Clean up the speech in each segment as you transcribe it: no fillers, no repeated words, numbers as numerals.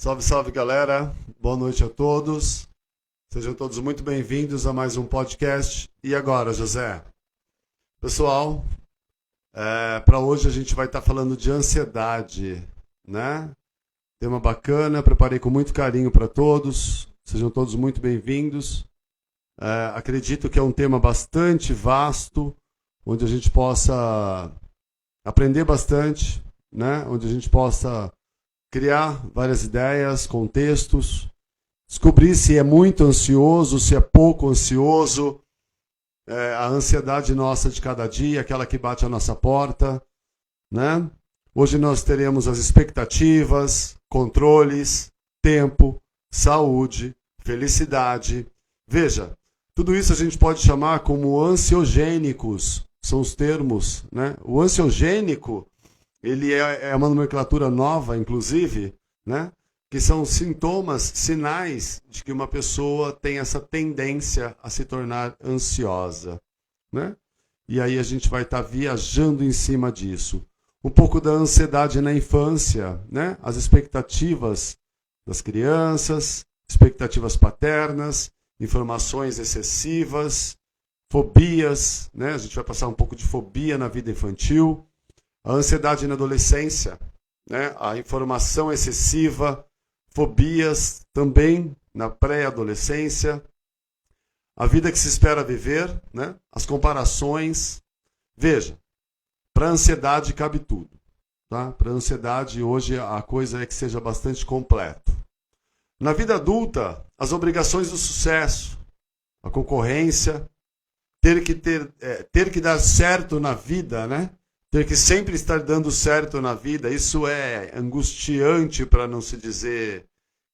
Salve, salve, galera. Boa noite a todos. Sejam todos muito bem-vindos a mais um podcast. E agora, José? Pessoal, para hoje a gente vai estar falando de ansiedade, né? Tema bacana, preparei com muito carinho para todos. Sejam todos muito bem-vindos. Acredito que é um tema bastante vasto, onde a gente possa aprender bastante, né? Onde a gente possa criar várias ideias, contextos, descobrir se é muito ansioso, se é pouco ansioso, a ansiedade nossa de cada dia, aquela que bate à nossa porta, né? Hoje nós teremos as expectativas, controles, tempo, saúde, felicidade. Veja, tudo isso a gente pode chamar como ansiogênicos, são os termos, né? O ansiogênico, ele é uma nomenclatura nova, inclusive, né? Que são sintomas, sinais de que uma pessoa tem essa tendência a se tornar ansiosa, né? E aí a gente vai estar viajando em cima disso. Um pouco da ansiedade na infância, né? As expectativas das crianças, expectativas paternas, informações excessivas, fobias, né? A gente vai passar um pouco de fobia na vida infantil. A ansiedade na adolescência, né? A informação excessiva, fobias também na pré-adolescência, a vida que se espera viver, né? As comparações. Veja, para a ansiedade cabe tudo. Tá? Para a ansiedade hoje a coisa é que seja bastante completo. Na vida adulta, as obrigações do sucesso, a concorrência, ter que dar certo na vida, né? Ter que sempre estar dando certo na vida, isso é angustiante, para não se dizer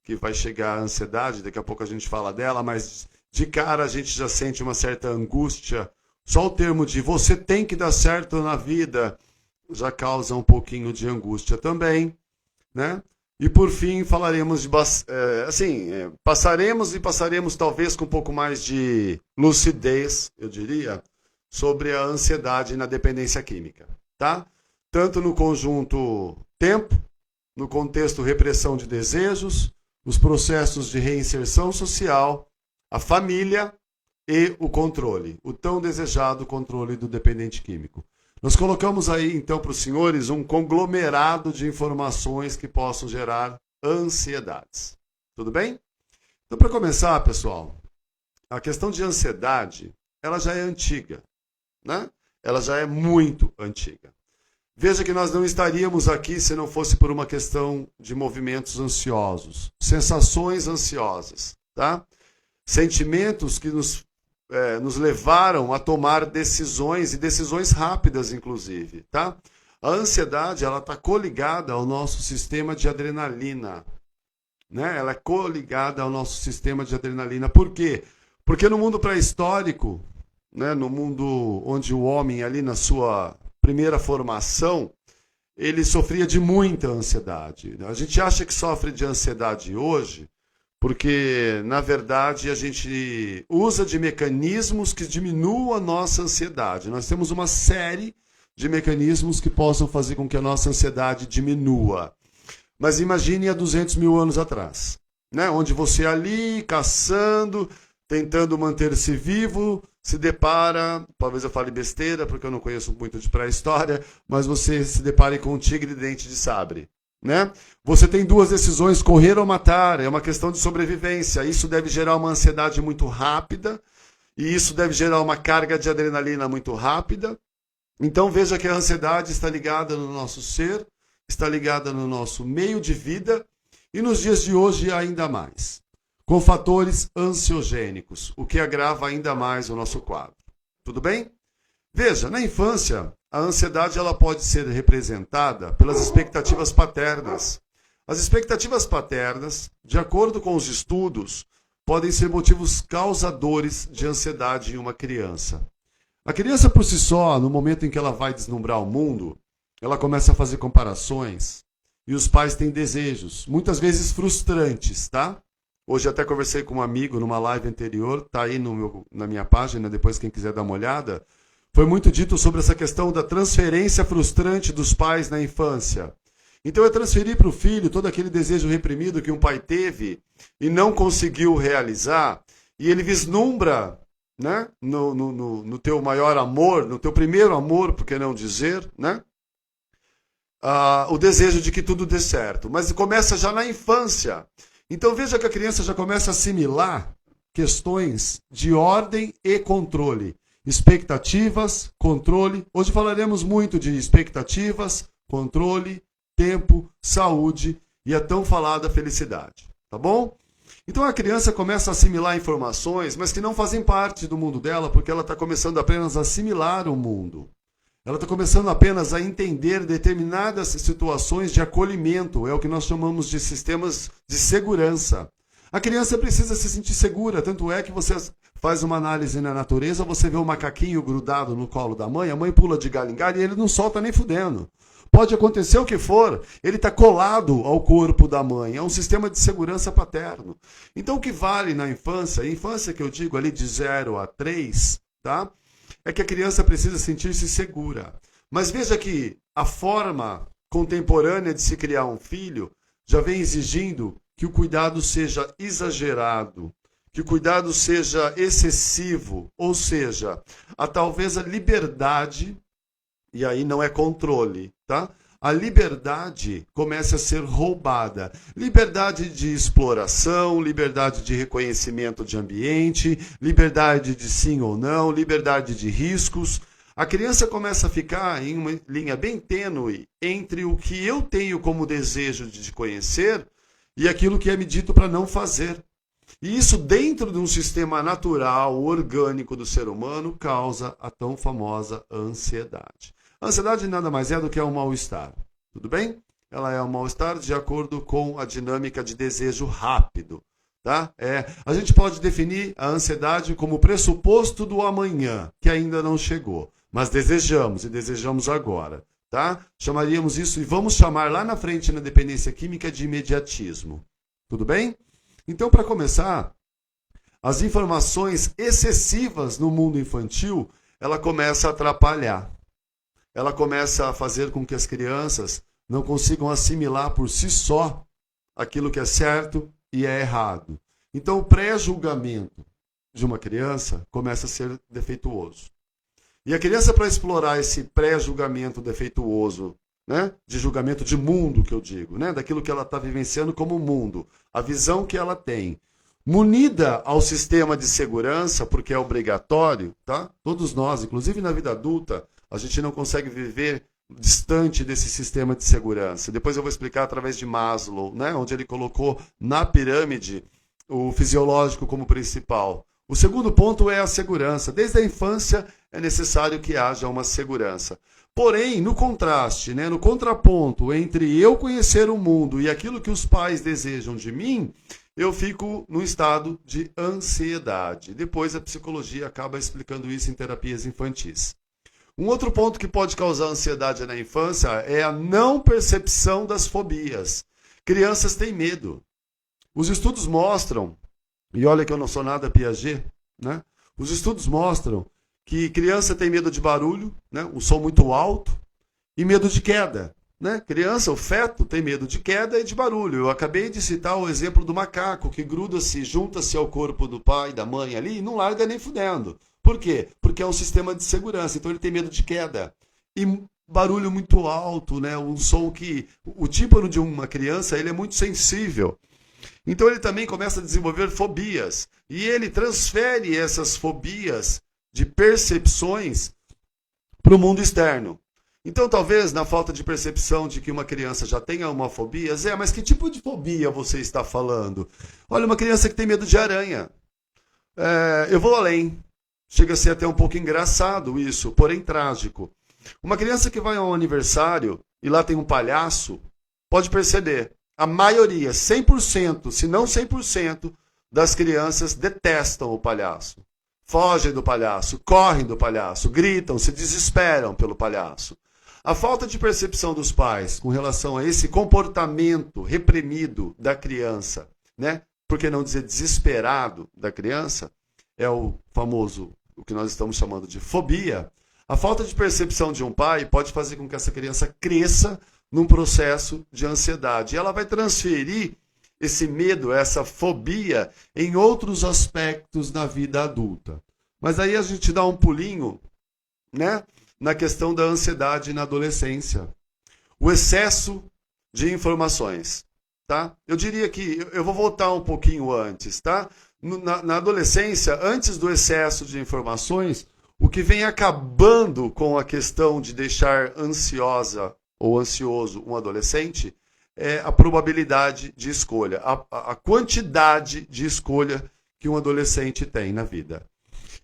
que vai chegar a ansiedade, daqui a pouco a gente fala dela, mas de cara a gente já sente uma certa angústia. Só o termo de você tem que dar certo na vida já causa um pouquinho de angústia também, né? E por fim falaremos de passaremos talvez com um pouco mais de lucidez, eu diria, sobre a ansiedade na dependência química. Tá? Tanto no conjunto tempo, no contexto repressão de desejos, os processos de reinserção social, a família e o controle, o tão desejado controle do dependente químico. Nós colocamos aí, então, para os senhores um conglomerado de informações que possam gerar ansiedades. Tudo bem? Então, para começar, pessoal, a questão de ansiedade, ela já é antiga, né? Ela já é muito antiga. Veja que nós não estaríamos aqui se não fosse por uma questão de movimentos ansiosos, sensações ansiosas, tá? Sentimentos que nos levaram a tomar decisões, e decisões rápidas, inclusive, tá? A ansiedade, ela está coligada ao nosso sistema de adrenalina, né? Ela é coligada ao nosso sistema de adrenalina. Por quê? Porque no mundo pré-histórico, né, no mundo onde o homem, ali na sua primeira formação, ele sofria de muita ansiedade. A gente acha que sofre de ansiedade hoje porque, na verdade, a gente usa de mecanismos que diminuam a nossa ansiedade. Nós temos uma série de mecanismos que possam fazer com que a nossa ansiedade diminua. Mas imagine há 200 mil anos atrás, né, onde você ali, caçando, tentando manter-se vivo, se depara, talvez eu fale besteira, porque eu não conheço muito de pré-história, mas você se depare com um tigre de dente de sabre, né? Você tem duas decisões, correr ou matar, é uma questão de sobrevivência. Isso deve gerar uma ansiedade muito rápida, e isso deve gerar uma carga de adrenalina muito rápida. Então veja que a ansiedade está ligada no nosso ser, está ligada no nosso meio de vida, e nos dias de hoje ainda mais, com fatores ansiogênicos, o que agrava ainda mais o nosso quadro. Tudo bem? Veja, na infância, a ansiedade ela pode ser representada pelas expectativas paternas. As expectativas paternas, de acordo com os estudos, podem ser motivos causadores de ansiedade em uma criança. A criança por si só, no momento em que ela vai deslumbrar o mundo, ela começa a fazer comparações e os pais têm desejos, muitas vezes frustrantes, tá? Hoje até conversei com um amigo numa live anterior, tá aí na minha página, depois quem quiser dar uma olhada. Foi muito dito sobre essa questão da transferência frustrante dos pais na infância. Então é transferir para o filho todo aquele desejo reprimido que um pai teve e não conseguiu realizar, e ele vislumbra, né, no teu maior amor, no teu primeiro amor, por que não dizer, né, o desejo de que tudo dê certo. Mas começa já na infância. Então veja que a criança já começa a assimilar questões de ordem e controle. Expectativas, controle. Hoje falaremos muito de expectativas, controle, tempo, saúde e a tão falada felicidade. Tá bom? Então a criança começa a assimilar informações, mas que não fazem parte do mundo dela, porque ela está começando apenas a assimilar o mundo. Ela está começando apenas a entender determinadas situações de acolhimento, é o que nós chamamos de sistemas de segurança. A criança precisa se sentir segura, tanto é que você faz uma análise na natureza, você vê um macaquinho grudado no colo da mãe, a mãe pula de galho em galho e ele não solta nem fudendo. Pode acontecer o que for, ele está colado ao corpo da mãe, é um sistema de segurança paterno. Então o que vale na infância, a infância que eu digo ali de 0 a 3, tá? É que a criança precisa sentir-se segura. Mas veja que a forma contemporânea de se criar um filho já vem exigindo que o cuidado seja exagerado, que o cuidado seja excessivo, ou seja, talvez a liberdade, e aí não é controle, tá? A liberdade começa a ser roubada. Liberdade de exploração, liberdade de reconhecimento de ambiente, liberdade de sim ou não, liberdade de riscos. A criança começa a ficar em uma linha bem tênue entre o que eu tenho como desejo de conhecer e aquilo que é me dito para não fazer. E isso, dentro de um sistema natural, orgânico do ser humano, causa a tão famosa ansiedade. A ansiedade nada mais é do que um mal-estar, tudo bem? Ela é um mal-estar de acordo com a dinâmica de desejo rápido, tá? A gente pode definir a ansiedade como pressuposto do amanhã, que ainda não chegou, mas desejamos e desejamos agora, tá? Chamaríamos isso, e vamos chamar lá na frente na dependência química de imediatismo, tudo bem? Então, para começar, as informações excessivas no mundo infantil, ela começa a atrapalhar. Ela começa a fazer com que as crianças não consigam assimilar por si só aquilo que é certo e é errado. Então, o pré-julgamento de uma criança começa a ser defeituoso. E a criança, para explorar esse pré-julgamento defeituoso, né, de julgamento de mundo, que eu digo, né, daquilo que ela está vivenciando como mundo, a visão que ela tem, munida ao sistema de segurança, porque é obrigatório, tá? Todos nós, inclusive na vida adulta, a gente não consegue viver distante desse sistema de segurança. Depois eu vou explicar através de Maslow, né, onde ele colocou na pirâmide o fisiológico como principal. O segundo ponto é a segurança. Desde a infância é necessário que haja uma segurança. Porém, no contraste, né, no contraponto entre eu conhecer o mundo e aquilo que os pais desejam de mim, eu fico num estado de ansiedade. Depois a psicologia acaba explicando isso em terapias infantis. Um outro ponto que pode causar ansiedade na infância é a não percepção das fobias. Crianças têm medo. Os estudos mostram, e olha que eu não sou nada Piaget, né? Os estudos mostram que criança tem medo de barulho, né? Um som muito alto, e medo de queda. Né? Criança, o feto, tem medo de queda e de barulho. Eu acabei de citar o exemplo do macaco, que gruda-se, junta-se ao corpo do pai, da mãe ali, e não larga nem fudendo. Por quê? Porque é um sistema de segurança, então ele tem medo de queda. E barulho muito alto, né? Um som que... O tímpano de uma criança, ele é muito sensível. Então ele também começa a desenvolver fobias. E ele transfere essas fobias de percepções para o mundo externo. Então, talvez, na falta de percepção de que uma criança já tenha uma fobia, Zé, mas que tipo de fobia você está falando? Olha, uma criança que tem medo de aranha. Eu vou além. Chega a ser até um pouco engraçado isso, porém trágico. Uma criança que vai a um aniversário e lá tem um palhaço, pode perceber, a maioria, 100%, se não 100%, das crianças detestam o palhaço. Fogem do palhaço, correm do palhaço, gritam, se desesperam pelo palhaço. A falta de percepção dos pais com relação a esse comportamento reprimido da criança, né? Por que não dizer desesperado da criança, é o famoso, o que nós estamos chamando de fobia. A falta de percepção de um pai pode fazer com que essa criança cresça num processo de ansiedade. E ela vai transferir esse medo, essa fobia, em outros aspectos da vida adulta. Mas aí a gente dá um pulinho, né, na questão da ansiedade na adolescência. O excesso de informações. Tá? Eu diria que eu vou voltar um pouquinho antes. Tá? Na adolescência, antes do excesso de informações, o que vem acabando com a questão de deixar ansiosa ou ansioso um adolescente é a probabilidade de escolha, a quantidade de escolha que um adolescente tem na vida.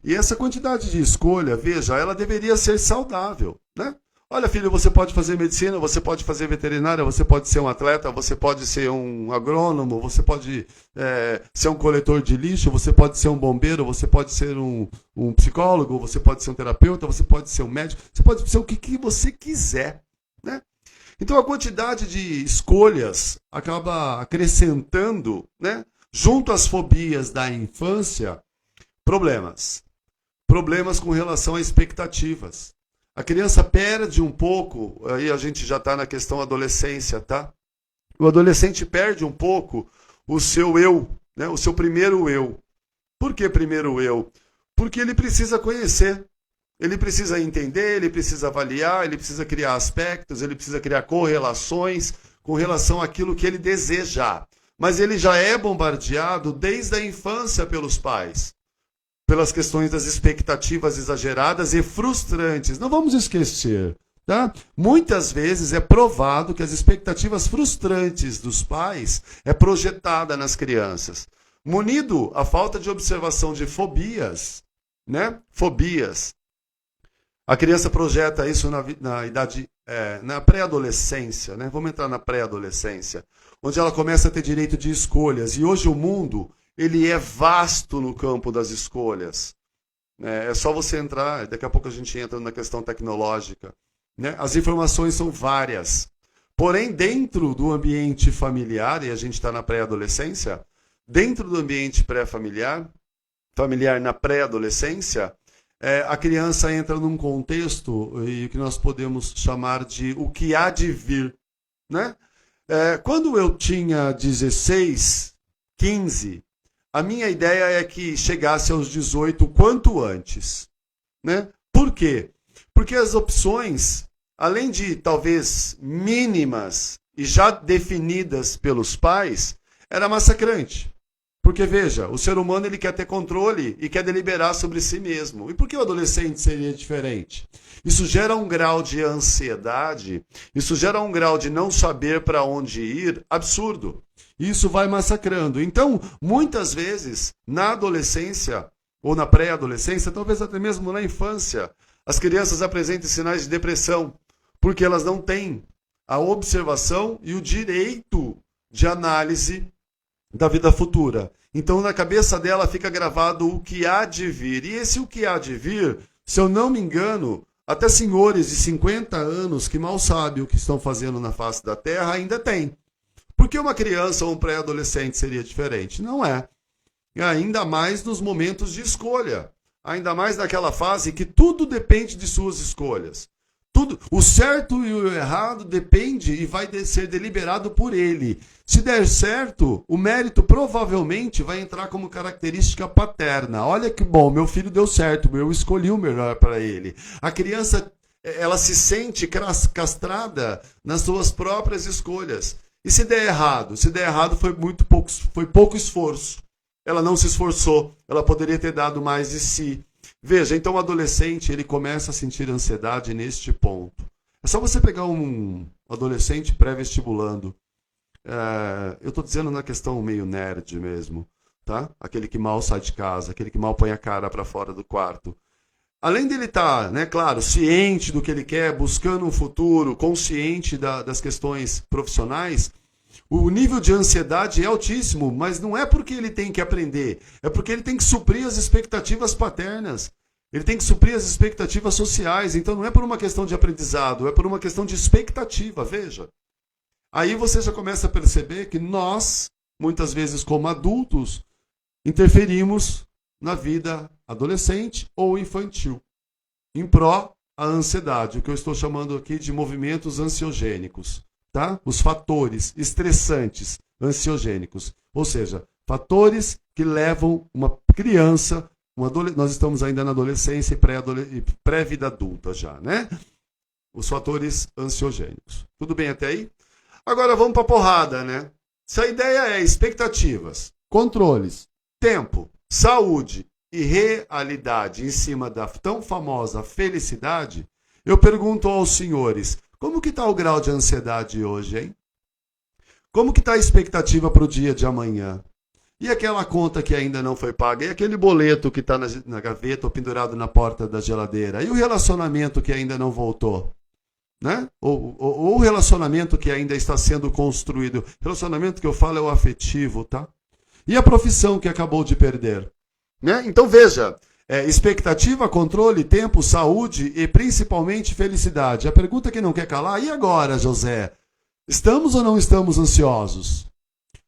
E essa quantidade de escolha, veja, ela deveria ser saudável, né? Olha, filho, você pode fazer medicina, você pode fazer veterinária, você pode ser um atleta, você pode ser um agrônomo, você pode ser um coletor de lixo, você pode ser um bombeiro, você pode ser um psicólogo, você pode ser um terapeuta, você pode ser um médico, você pode ser o que você quiser, né? Então a quantidade de escolhas acaba acrescentando, né, junto às fobias da infância, problemas. Problemas com relação a expectativas. A criança perde um pouco, aí a gente já está na questão adolescência, tá? O adolescente perde um pouco o seu eu, né? O seu primeiro eu. Por que primeiro eu? Porque ele precisa conhecer, ele precisa entender, ele precisa avaliar, ele precisa criar aspectos, ele precisa criar correlações com relação àquilo que ele deseja. Mas ele já é bombardeado desde a infância pelos pais, pelas questões das expectativas exageradas e frustrantes. Não vamos esquecer, tá? Muitas vezes é provado que as expectativas frustrantes dos pais é projetada nas crianças. Munido à falta de observação de fobias, né? Fobias. A criança projeta isso na idade, na pré-adolescência, né? Vamos entrar na pré-adolescência, onde ela começa a ter direito de escolhas. E hoje o mundo, ele é vasto no campo das escolhas. É só você entrar, daqui a pouco a gente entra na questão tecnológica, né? As informações são várias. Porém, dentro do ambiente familiar, e a gente está na pré-adolescência, dentro do ambiente pré-familiar, familiar na pré-adolescência, a criança entra num contexto e que nós podemos chamar de o que há de vir, né? Quando eu tinha 16, 15, a minha ideia é que chegasse aos 18 quanto antes, né? Por quê? Porque as opções, além de talvez mínimas e já definidas pelos pais, era massacrante. Porque, veja, o ser humano ele quer ter controle e quer deliberar sobre si mesmo. E por que o adolescente seria diferente? Isso gera um grau de ansiedade, isso gera um grau de não saber para onde ir absurdo. Isso vai massacrando. Então, muitas vezes, na adolescência ou na pré-adolescência, talvez até mesmo na infância, as crianças apresentem sinais de depressão, porque elas não têm a observação e o direito de análise da vida futura. Então, na cabeça dela fica gravado o que há de vir. E esse o que há de vir, se eu não me engano, até senhores de 50 anos que mal sabem o que estão fazendo na face da Terra ainda tem. Por que uma criança ou um pré-adolescente seria diferente? Não é. Ainda mais nos momentos de escolha. Ainda mais naquela fase que tudo depende de suas escolhas. Tudo, o certo e o errado depende e vai ser deliberado por ele. Se der certo, o mérito provavelmente vai entrar como característica paterna. Olha que bom, meu filho deu certo, eu escolhi o melhor para ele. A criança, ela se sente castrada nas suas próprias escolhas. E se der errado? Se der errado foi pouco esforço. Ela não se esforçou, ela poderia ter dado mais de si. Veja, então o adolescente ele começa a sentir ansiedade neste ponto. É só você pegar um adolescente pré-vestibulando. Eu estou dizendo na questão meio nerd mesmo, tá? Aquele que mal sai de casa, aquele que mal põe a cara para fora do quarto. Além dele estar, né, claro, ciente do que ele quer, buscando um futuro, consciente das questões profissionais, o nível de ansiedade é altíssimo, mas não é porque ele tem que aprender, é porque ele tem que suprir as expectativas paternas, ele tem que suprir as expectativas sociais, então não é por uma questão de aprendizado, é por uma questão de expectativa, veja. Aí você já começa a perceber que nós, muitas vezes como adultos, interferimos na vida adolescente ou infantil, em pró à ansiedade, o que eu estou chamando aqui de movimentos ansiogênicos. tá? Os fatores estressantes ansiogênicos. Ou seja, fatores que levam uma criança, nós estamos ainda na adolescência e pré-vida adulta já, né? Os fatores ansiogênicos. Tudo bem até aí? Agora vamos para a porrada, né? Se a ideia é expectativas, controles, tempo, saúde e realidade em cima da tão famosa felicidade, eu pergunto aos senhores, como que está o grau de ansiedade hoje, hein? Como que está a expectativa para o dia de amanhã? E aquela conta que ainda não foi paga? E aquele boleto que está na gaveta ou pendurado na porta da geladeira? E o relacionamento que ainda não voltou? Né? Ou o relacionamento que ainda está sendo construído. Relacionamento que eu falo é o afetivo, tá? E a profissão que acabou de perder. Né? Então veja, expectativa, controle, tempo, saúde e principalmente felicidade. A pergunta que não quer calar, e agora, José? Estamos ou não estamos ansiosos?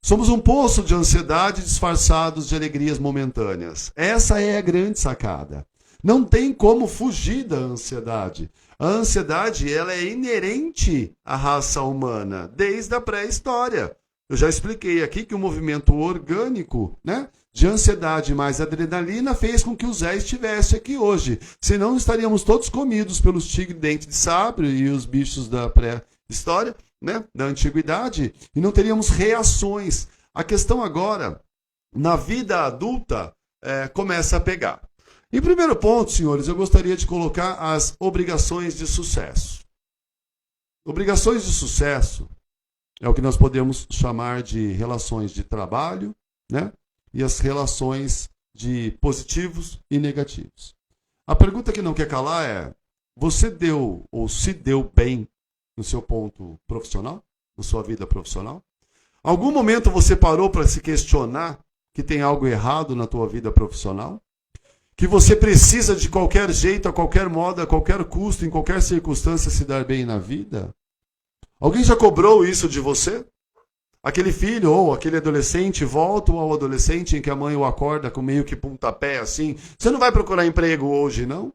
Somos um poço de ansiedade disfarçados de alegrias momentâneas. Essa é a grande sacada. Não tem como fugir da ansiedade. A ansiedade, ela é inerente à raça humana, desde a pré-história. Eu já expliquei aqui que o movimento orgânico, né, de ansiedade mais adrenalina fez com que o Zé estivesse aqui hoje. Senão estaríamos todos comidos pelos tigres dente de sabre e os bichos da pré-história, né, da antiguidade, e não teríamos reações. A questão agora, na vida adulta, começa a pegar. Em primeiro ponto, senhores, eu gostaria de colocar as obrigações de sucesso. Obrigações de sucesso é o que nós podemos chamar de relações de trabalho, né? E as relações de positivos e negativos. A pergunta que não quer calar é: você deu ou se deu bem no seu ponto profissional, na sua vida profissional? Algum momento você parou para se questionar que tem algo errado na tua vida profissional? Que você precisa de qualquer jeito, a qualquer modo, a qualquer custo, em qualquer circunstância se dar bem na vida? Alguém já cobrou isso de você? Aquele filho ou aquele adolescente volta ao adolescente em que a mãe o acorda com meio que pontapé assim. Você não vai procurar emprego hoje, não?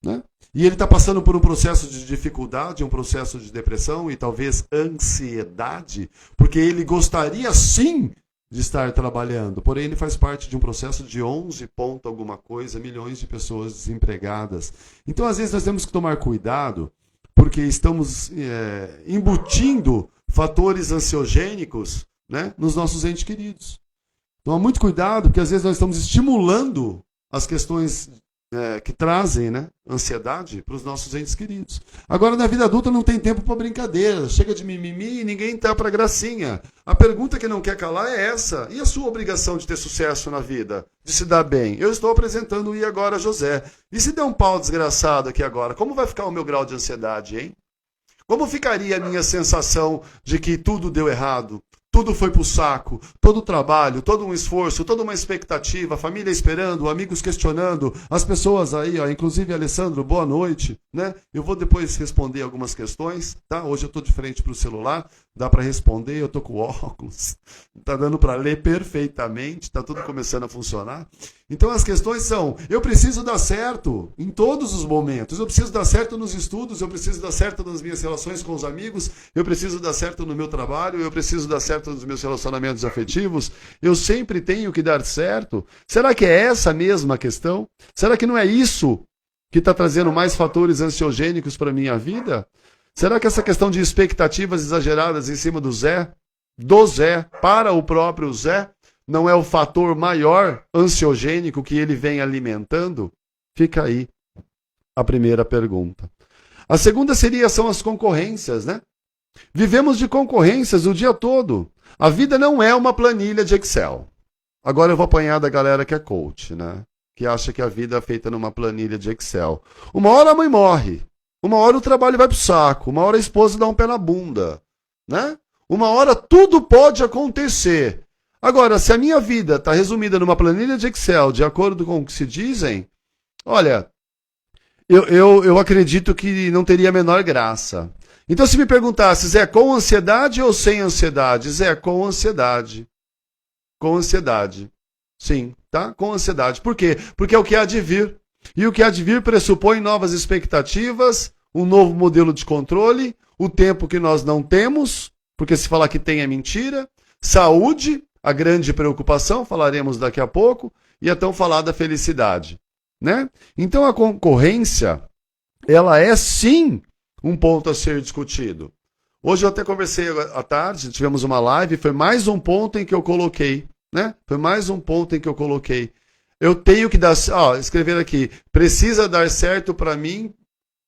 Né? E ele está passando por um processo de dificuldade, um processo de depressão e talvez ansiedade, porque ele gostaria sim de estar trabalhando, porém ele faz parte de um processo de 11 ponto alguma coisa, milhões de pessoas desempregadas. Então às vezes nós temos que tomar cuidado, porque estamos embutindo fatores ansiogênicos, né, nos nossos entes queridos. Então, muito cuidado, porque às vezes nós estamos estimulando as questões que trazem, né, ansiedade para os nossos entes queridos. Agora, na vida adulta não tem tempo para brincadeira, chega de mimimi e ninguém tá para gracinha. A pergunta que não quer calar é essa: e a sua obrigação de ter sucesso na vida, de se dar bem? Eu estou apresentando o E Agora José. E se der um pau desgraçado aqui agora, como vai ficar o meu grau de ansiedade, hein? Como ficaria a minha sensação de que tudo deu errado? Tudo foi pro saco, todo o trabalho, todo um esforço, toda uma expectativa, a família esperando, amigos questionando, as pessoas aí, ó, inclusive Alessandro, boa noite, né? Eu vou depois responder algumas questões, tá? Hoje eu tô de frente pro celular, dá para responder, eu tô com óculos, tá dando para ler perfeitamente, tá tudo começando a funcionar. Então as questões são: eu preciso dar certo em todos os momentos, eu preciso dar certo nos estudos, eu preciso dar certo nas minhas relações com os amigos, eu preciso dar certo no meu trabalho, eu preciso dar certo nos meus relacionamentos afetivos, eu sempre tenho que dar certo. Será que é essa mesma questão? Será que não é isso que está trazendo mais fatores ansiogênicos para a minha vida? Será que essa questão de expectativas exageradas em cima do Zé, para o próprio Zé, não é o fator maior ansiogênico que ele vem alimentando? Fica aí a primeira pergunta. A segunda são as concorrências, né? Vivemos de concorrências o dia todo. A vida não é uma planilha de Excel. Agora eu vou apanhar da galera que é coach, né? Que acha que a vida é feita numa planilha de Excel. Uma hora a mãe morre. Uma hora o trabalho vai pro saco. Uma hora a esposa dá um pé na bunda, né? Uma hora tudo pode acontecer. Agora, se a minha vida está resumida numa planilha de Excel, de acordo com o que se dizem, olha, eu acredito que não teria a menor graça. Então, se me perguntasse, Zé, com ansiedade ou sem ansiedade? Zé, com ansiedade. Com ansiedade. Sim, tá? Com ansiedade. Por quê? Porque é o que há de vir. E o que há de vir pressupõe novas expectativas, um novo modelo de controle, o tempo que nós não temos, porque se falar que tem é mentira, saúde, a grande preocupação, falaremos daqui a pouco, e então falar da felicidade, né? Então a concorrência, ela é sim um ponto a ser discutido. Hoje eu até conversei à tarde, tivemos uma live, foi mais um ponto em que eu coloquei, né? Foi mais um ponto em que eu coloquei. Eu tenho que dar, escrever aqui, precisa dar certo para mim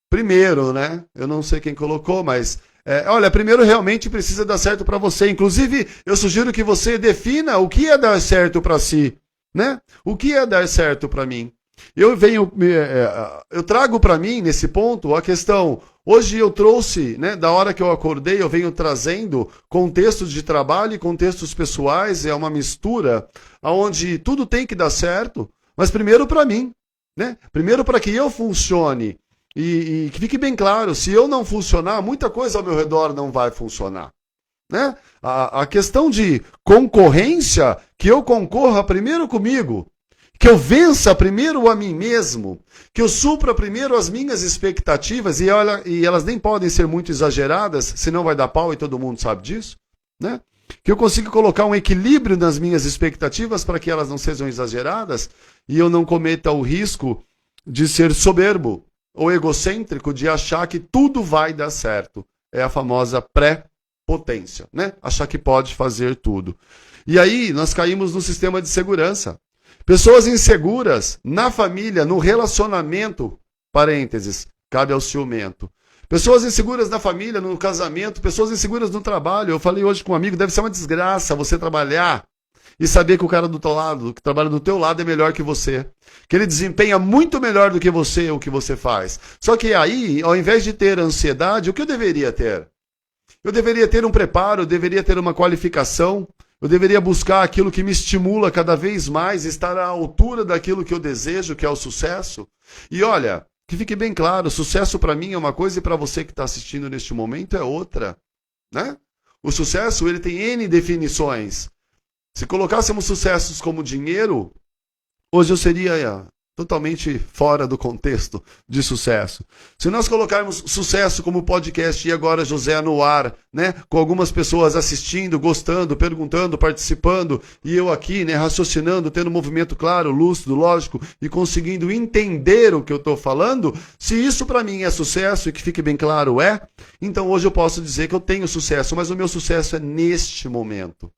primeiro, né? Eu não sei quem colocou, mas olha, primeiro realmente precisa dar certo para você. Inclusive, eu sugiro que você defina o que é dar certo para si, né? O que é dar certo para mim? Eu trago para mim nesse ponto a questão. Hoje eu trouxe, né? Da hora que eu acordei, eu venho trazendo contextos de trabalho e contextos pessoais. É uma mistura onde tudo tem que dar certo, mas primeiro para mim, né? Primeiro para que eu funcione. E que fique bem claro, se eu não funcionar, muita coisa ao meu redor não vai funcionar, né? A questão de concorrência, que eu concorra primeiro comigo, que eu vença primeiro a mim mesmo, que eu supra primeiro as minhas expectativas, e elas nem podem ser muito exageradas, senão vai dar pau e todo mundo sabe disso, né? Que eu consiga colocar um equilíbrio nas minhas expectativas para que elas não sejam exageradas e eu não cometa o risco de ser soberbo ou egocêntrico, de achar que tudo vai dar certo. É a famosa pré-potência, né? Achar que pode fazer tudo. E aí nós caímos no sistema de segurança. Pessoas inseguras na família, no relacionamento, parênteses, cabe ao ciumento. Pessoas inseguras na família, no casamento, pessoas inseguras no trabalho. Eu falei hoje com um amigo, deve ser uma desgraça você trabalhar e saber que o cara do teu lado, que trabalha do teu lado, é melhor que você. Que ele desempenha muito melhor do que você o que você faz. Só que aí, ao invés de ter ansiedade, o que eu deveria ter? Eu deveria ter um preparo, eu deveria ter uma qualificação, eu deveria buscar aquilo que me estimula cada vez mais, estar à altura daquilo que eu desejo, que é o sucesso. E olha, que fique bem claro, sucesso para mim é uma coisa e para você que está assistindo neste momento é outra, né? O sucesso, ele tem N definições. Se colocássemos sucessos como dinheiro, hoje eu seria totalmente fora do contexto de sucesso. Se nós colocarmos sucesso como podcast e agora José no ar, né, com algumas pessoas assistindo, gostando, perguntando, participando, e eu aqui, né, raciocinando, tendo um movimento claro, lúcido, lógico, e conseguindo entender o que eu estou falando, se isso para mim é sucesso, e que fique bem claro então hoje eu posso dizer que eu tenho sucesso, mas o meu sucesso é neste momento.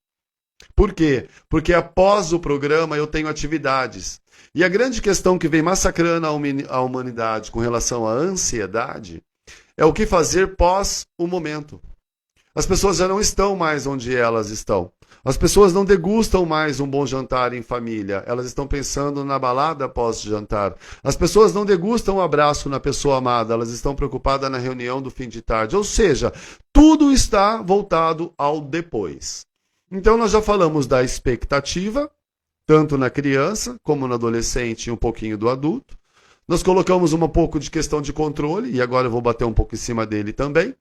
Por quê? Porque após o programa eu tenho atividades. E a grande questão que vem massacrando a humanidade com relação à ansiedade é o que fazer pós o momento. As pessoas já não estão mais onde elas estão. As pessoas não degustam mais um bom jantar em família. Elas estão pensando na balada pós-jantar. As pessoas não degustam um abraço na pessoa amada. Elas estão preocupadas na reunião do fim de tarde. Ou seja, tudo está voltado ao depois. Então nós já falamos da expectativa, tanto na criança como no adolescente e um pouquinho do adulto. Nós colocamos um pouco de questão de controle, e agora eu vou bater um pouco em cima dele também,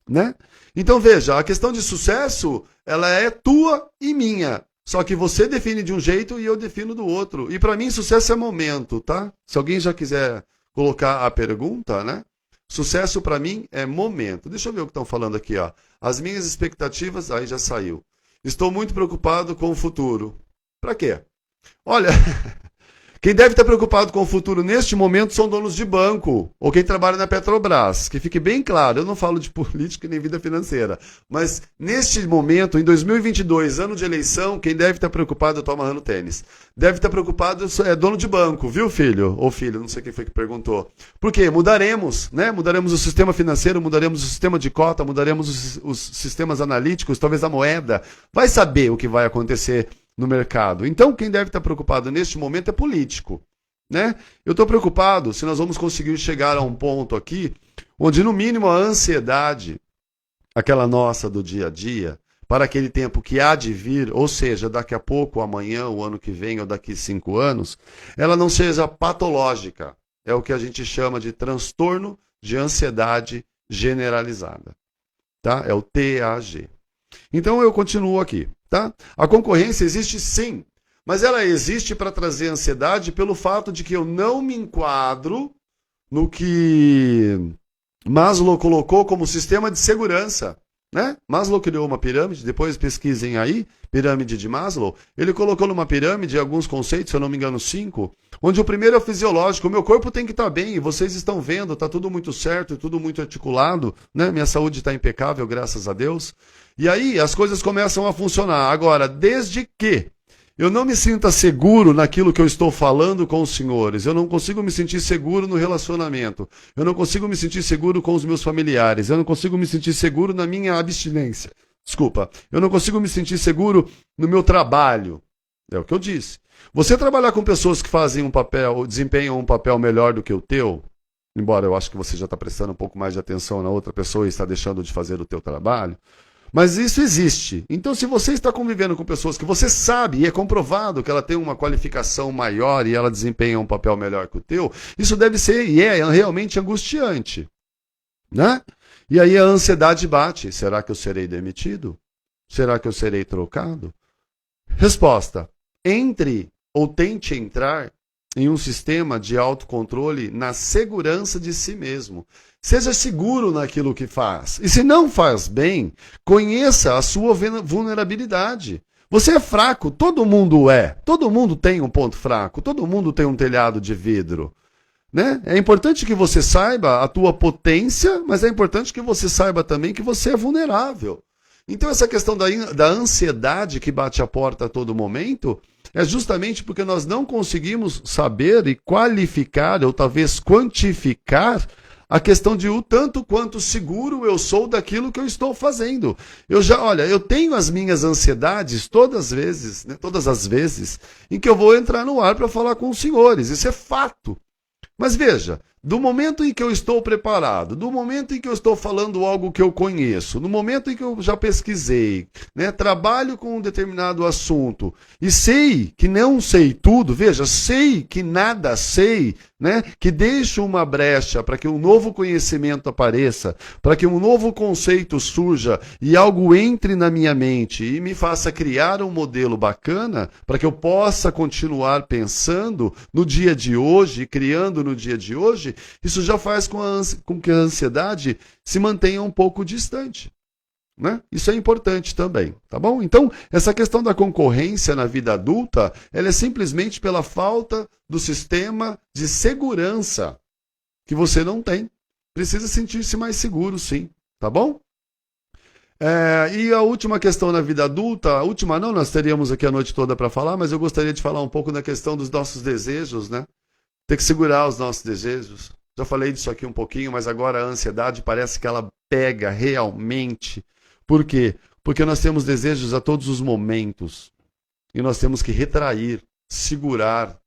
né? Então veja, a questão de sucesso, ela é tua e minha. Só que você define de um jeito e eu defino do outro. E para mim sucesso é momento, tá? Se alguém já quiser colocar a pergunta, né? Sucesso para mim é momento. Deixa eu ver o que estão falando aqui, ó. As minhas expectativas, aí já saiu. Estou muito preocupado com o futuro. Para quê? Olha, quem deve estar preocupado com o futuro neste momento são donos de banco ou quem trabalha na Petrobras. Que fique bem claro, eu não falo de política nem vida financeira. Mas neste momento, em 2022, ano de eleição, quem deve estar preocupado, eu estou amarrando tênis. Deve estar preocupado é dono de banco, viu, filho? Ou filho, não sei quem foi que perguntou. Por quê? Mudaremos, né? Mudaremos o sistema financeiro, mudaremos o sistema de cota, mudaremos os sistemas analíticos, talvez a moeda. Vai saber o que vai acontecer no mercado. Então, quem deve estar preocupado neste momento é político, né? Eu estou preocupado se nós vamos conseguir chegar a um ponto aqui onde, no mínimo, a ansiedade, aquela nossa do dia a dia, para aquele tempo que há de vir, ou seja, daqui a pouco, amanhã, o ano que vem ou daqui 5 anos, ela não seja patológica. É o que a gente chama de transtorno de ansiedade generalizada, tá? É o TAG. Então, eu continuo aqui. Tá? A concorrência existe sim, mas ela existe para trazer ansiedade pelo fato de que eu não me enquadro no que Maslow colocou como sistema de segurança. Né? Maslow criou uma pirâmide, depois pesquisem aí, pirâmide de Maslow. Ele colocou numa pirâmide alguns conceitos, se eu não me engano 5, onde o primeiro é o fisiológico. O meu corpo tem que estar bem, e vocês estão vendo, está tudo muito certo, tudo muito articulado, né? Minha saúde está impecável, graças a Deus. E aí as coisas começam a funcionar. Agora, desde que eu não me sinta seguro naquilo que eu estou falando com os senhores, eu não consigo me sentir seguro no relacionamento, eu não consigo me sentir seguro com os meus familiares, eu não consigo me sentir seguro na minha abstinência. Desculpa, eu não consigo me sentir seguro no meu trabalho. É o que eu disse. Você trabalhar com pessoas que fazem um papel, ou desempenham um papel melhor do que o teu, embora eu acho que você já está prestando um pouco mais de atenção na outra pessoa e está deixando de fazer o teu trabalho, mas isso existe. Então, se você está convivendo com pessoas que você sabe e é comprovado que ela tem uma qualificação maior e ela desempenha um papel melhor que o teu, isso deve ser e é realmente angustiante, né? E aí a ansiedade bate. Será que eu serei demitido? Será que eu serei trocado? Resposta: entre ou tente entrar em um sistema de autocontrole na segurança de si mesmo. Seja seguro naquilo que faz. E se não faz bem, conheça a sua vulnerabilidade. Você é fraco, todo mundo é. Todo mundo tem um ponto fraco, todo mundo tem um telhado de vidro. Né? É importante que você saiba a tua potência, mas é importante que você saiba também que você é vulnerável. Então essa questão da ansiedade que bate a porta a todo momento é justamente porque nós não conseguimos saber e qualificar, ou talvez quantificar, a questão de o tanto quanto seguro eu sou daquilo que eu estou fazendo. Eu tenho as minhas ansiedades todas as vezes em que eu vou entrar no ar para falar com os senhores. Isso é fato. Mas veja, do momento em que eu estou preparado, do momento em que eu estou falando algo que eu conheço, no momento em que eu já pesquisei, né, trabalho com um determinado assunto e sei que não sei tudo, veja, sei que nada sei, né, que deixo uma brecha para que um novo conhecimento apareça, para que um novo conceito surja e algo entre na minha mente e me faça criar um modelo bacana para que eu possa continuar pensando no dia de hoje, criando no dia de hoje, isso já faz com que a ansiedade se mantenha um pouco distante. Né? Isso é importante também, tá bom? Então, essa questão da concorrência na vida adulta, ela é simplesmente pela falta do sistema de segurança que você não tem. Precisa sentir-se mais seguro, sim, tá bom? E a última questão na vida adulta, a última não, nós teríamos aqui a noite toda para falar, mas eu gostaria de falar um pouco da questão dos nossos desejos, né? Ter que segurar os nossos desejos. Já falei disso aqui um pouquinho, mas agora a ansiedade parece que ela pega realmente. Por quê? Porque nós temos desejos a todos os momentos. E nós temos que retrair, segurar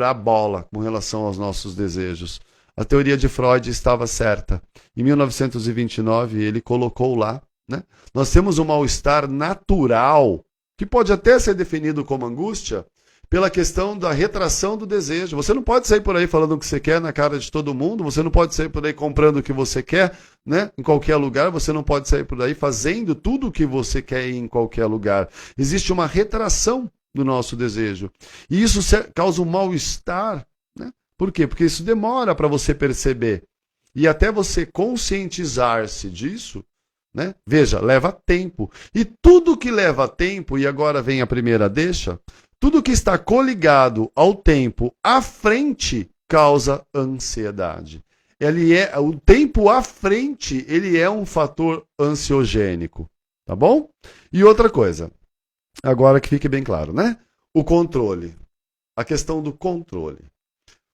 a bola com relação aos nossos desejos. A teoria de Freud estava certa. Em 1929, ele colocou lá, né? Nós temos um mal-estar natural, que pode até ser definido como angústia, pela questão da retração do desejo. Você não pode sair por aí falando o que você quer na cara de todo mundo, você não pode sair por aí comprando o que você quer, né? Em qualquer lugar, você não pode sair por aí fazendo tudo o que você quer em qualquer lugar. Existe uma retração do nosso desejo. E isso causa um mal-estar, né? Por quê? Porque isso demora para você perceber. E até você conscientizar-se disso, né? Veja, leva tempo. E tudo que leva tempo, e agora vem a primeira deixa, tudo que está coligado ao tempo à frente causa ansiedade. O tempo à frente, ele é um fator ansiogênico, tá bom? E outra coisa, agora que fique bem claro, né? O controle, a questão do controle.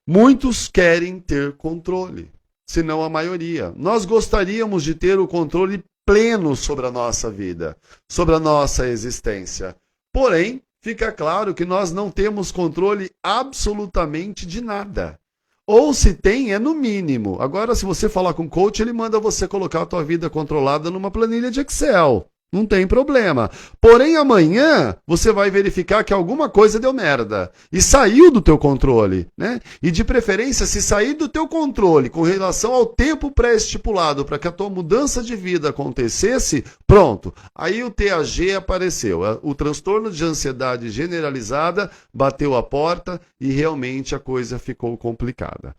Muitos querem ter controle, se não a maioria. Nós gostaríamos de ter o controle pleno sobre a nossa vida, sobre a nossa existência. Porém, fica claro que nós não temos controle absolutamente de nada. Ou se tem, é no mínimo. Agora, se você falar com o coach, ele manda você colocar a tua vida controlada numa planilha de Excel. Não tem problema. Porém, amanhã você vai verificar que alguma coisa deu merda. E saiu do teu controle, né? E de preferência, se sair do teu controle com relação ao tempo pré-estipulado para que a tua mudança de vida acontecesse, pronto. Aí o TAG apareceu. O transtorno de ansiedade generalizada bateu a porta e realmente a coisa ficou complicada.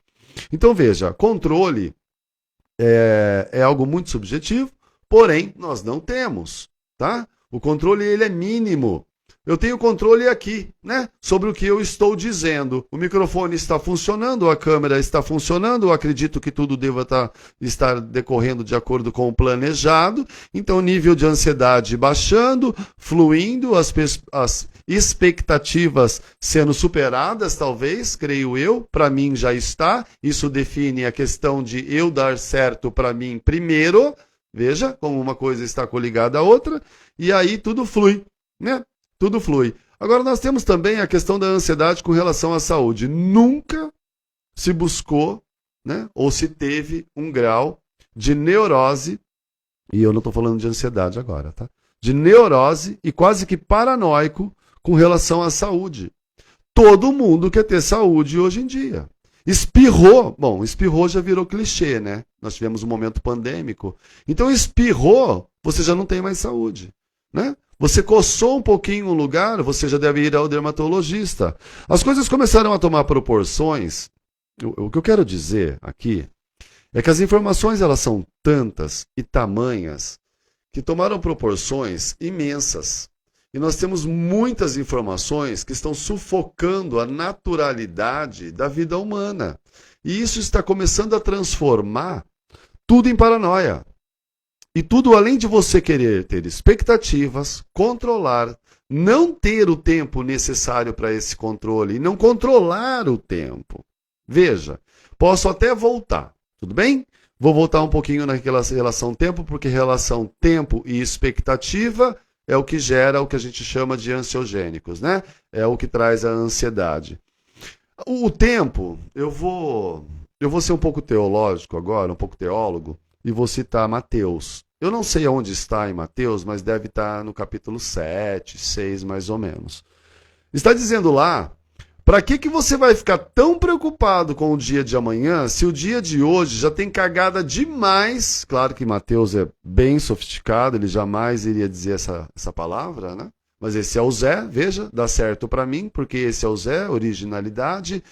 Então veja, controle é algo muito subjetivo, porém nós não temos, tá? O controle ele é mínimo. Eu tenho controle aqui, né, sobre o que eu estou dizendo. O microfone está funcionando, a câmera está funcionando, eu acredito que tudo deva estar decorrendo de acordo com o planejado. Então, o nível de ansiedade baixando, fluindo, as expectativas sendo superadas, talvez, creio eu. Para mim já está. Isso define a questão de eu dar certo para mim primeiro. Veja como uma coisa está coligada à outra. E aí tudo flui, né? Tudo flui. Agora, nós temos também a questão da ansiedade com relação à saúde. Nunca se buscou, né, ou se teve um grau de neurose, e eu não estou falando de ansiedade agora, tá? De neurose e quase que paranoico com relação à saúde. Todo mundo quer ter saúde hoje em dia. Espirrou, bom, espirrou já virou clichê, né? Nós tivemos um momento pandêmico. Então, espirrou, você já não tem mais saúde, né? Você coçou um pouquinho um lugar, você já deve ir ao dermatologista. As coisas começaram a tomar proporções. O que eu quero dizer aqui é que as informações elas são tantas e tamanhas que tomaram proporções imensas. E nós temos muitas informações que estão sufocando a naturalidade da vida humana. E isso está começando a transformar tudo em paranoia. E tudo além de você querer ter expectativas, controlar, não ter o tempo necessário para esse controle e não controlar o tempo. Veja, posso até voltar, tudo bem? Vou voltar um pouquinho naquela relação tempo, porque relação tempo e expectativa é o que gera o que a gente chama de ansiogênicos, né? É o que traz a ansiedade. O tempo, eu vou ser um pouco teológico agora, um pouco teólogo, e vou citar Mateus. Eu não sei onde está em Mateus, mas deve estar no capítulo 7, 6, mais ou menos. Está dizendo lá, para que você vai ficar tão preocupado com o dia de amanhã, se o dia de hoje já tem cagada demais? Claro que Mateus é bem sofisticado, ele jamais iria dizer essa palavra, né? Mas esse é o Zé, veja, dá certo para mim, porque esse é o Zé, originalidade,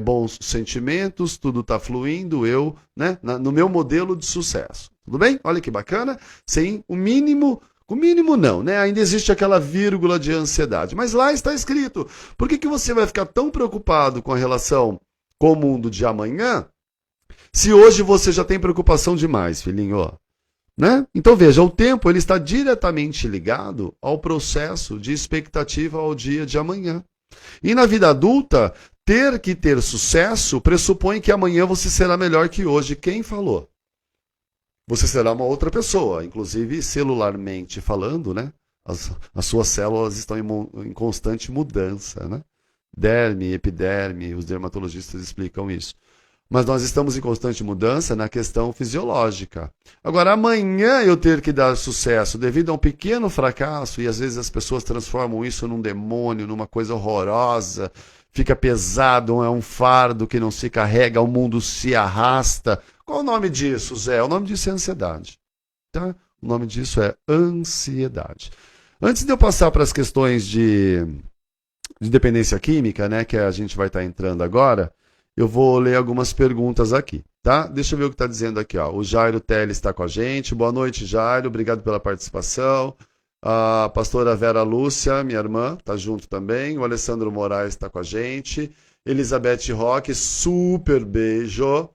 bons sentimentos, tudo está fluindo, eu, né, no meu modelo de sucesso. Tudo bem? Olha que bacana, sem o mínimo não, né? Ainda existe aquela vírgula de ansiedade. Mas lá está escrito, por que você vai ficar tão preocupado com a relação com o mundo de amanhã, se hoje você já tem preocupação demais, filhinho, né? Então veja, o tempo ele está diretamente ligado ao processo de expectativa ao dia de amanhã. E na vida adulta, ter sucesso pressupõe que amanhã você será melhor que hoje. Quem falou? Você será uma outra pessoa, inclusive celularmente falando, né? As suas células estão em constante mudança, né? Derme, epiderme, os dermatologistas explicam isso. Mas nós estamos em constante mudança na questão fisiológica. Agora, amanhã eu ter que dar sucesso devido a um pequeno fracasso, e às vezes as pessoas transformam isso num demônio, numa coisa horrorosa, fica pesado, é um fardo que não se carrega, o mundo se arrasta. Qual o nome disso, Zé? O nome disso é ansiedade. Tá? O nome disso é ansiedade. Antes de eu passar para as questões de dependência química, né, que a gente vai estar entrando agora, eu vou ler algumas perguntas aqui, tá? Deixa eu ver o que está dizendo aqui, ó. O Jairo Teles está com a gente. Boa noite, Jairo. Obrigado pela participação. A pastora Vera Lúcia, minha irmã, está junto também. O Alessandro Moraes está com a gente. Elizabeth Roque, super beijo.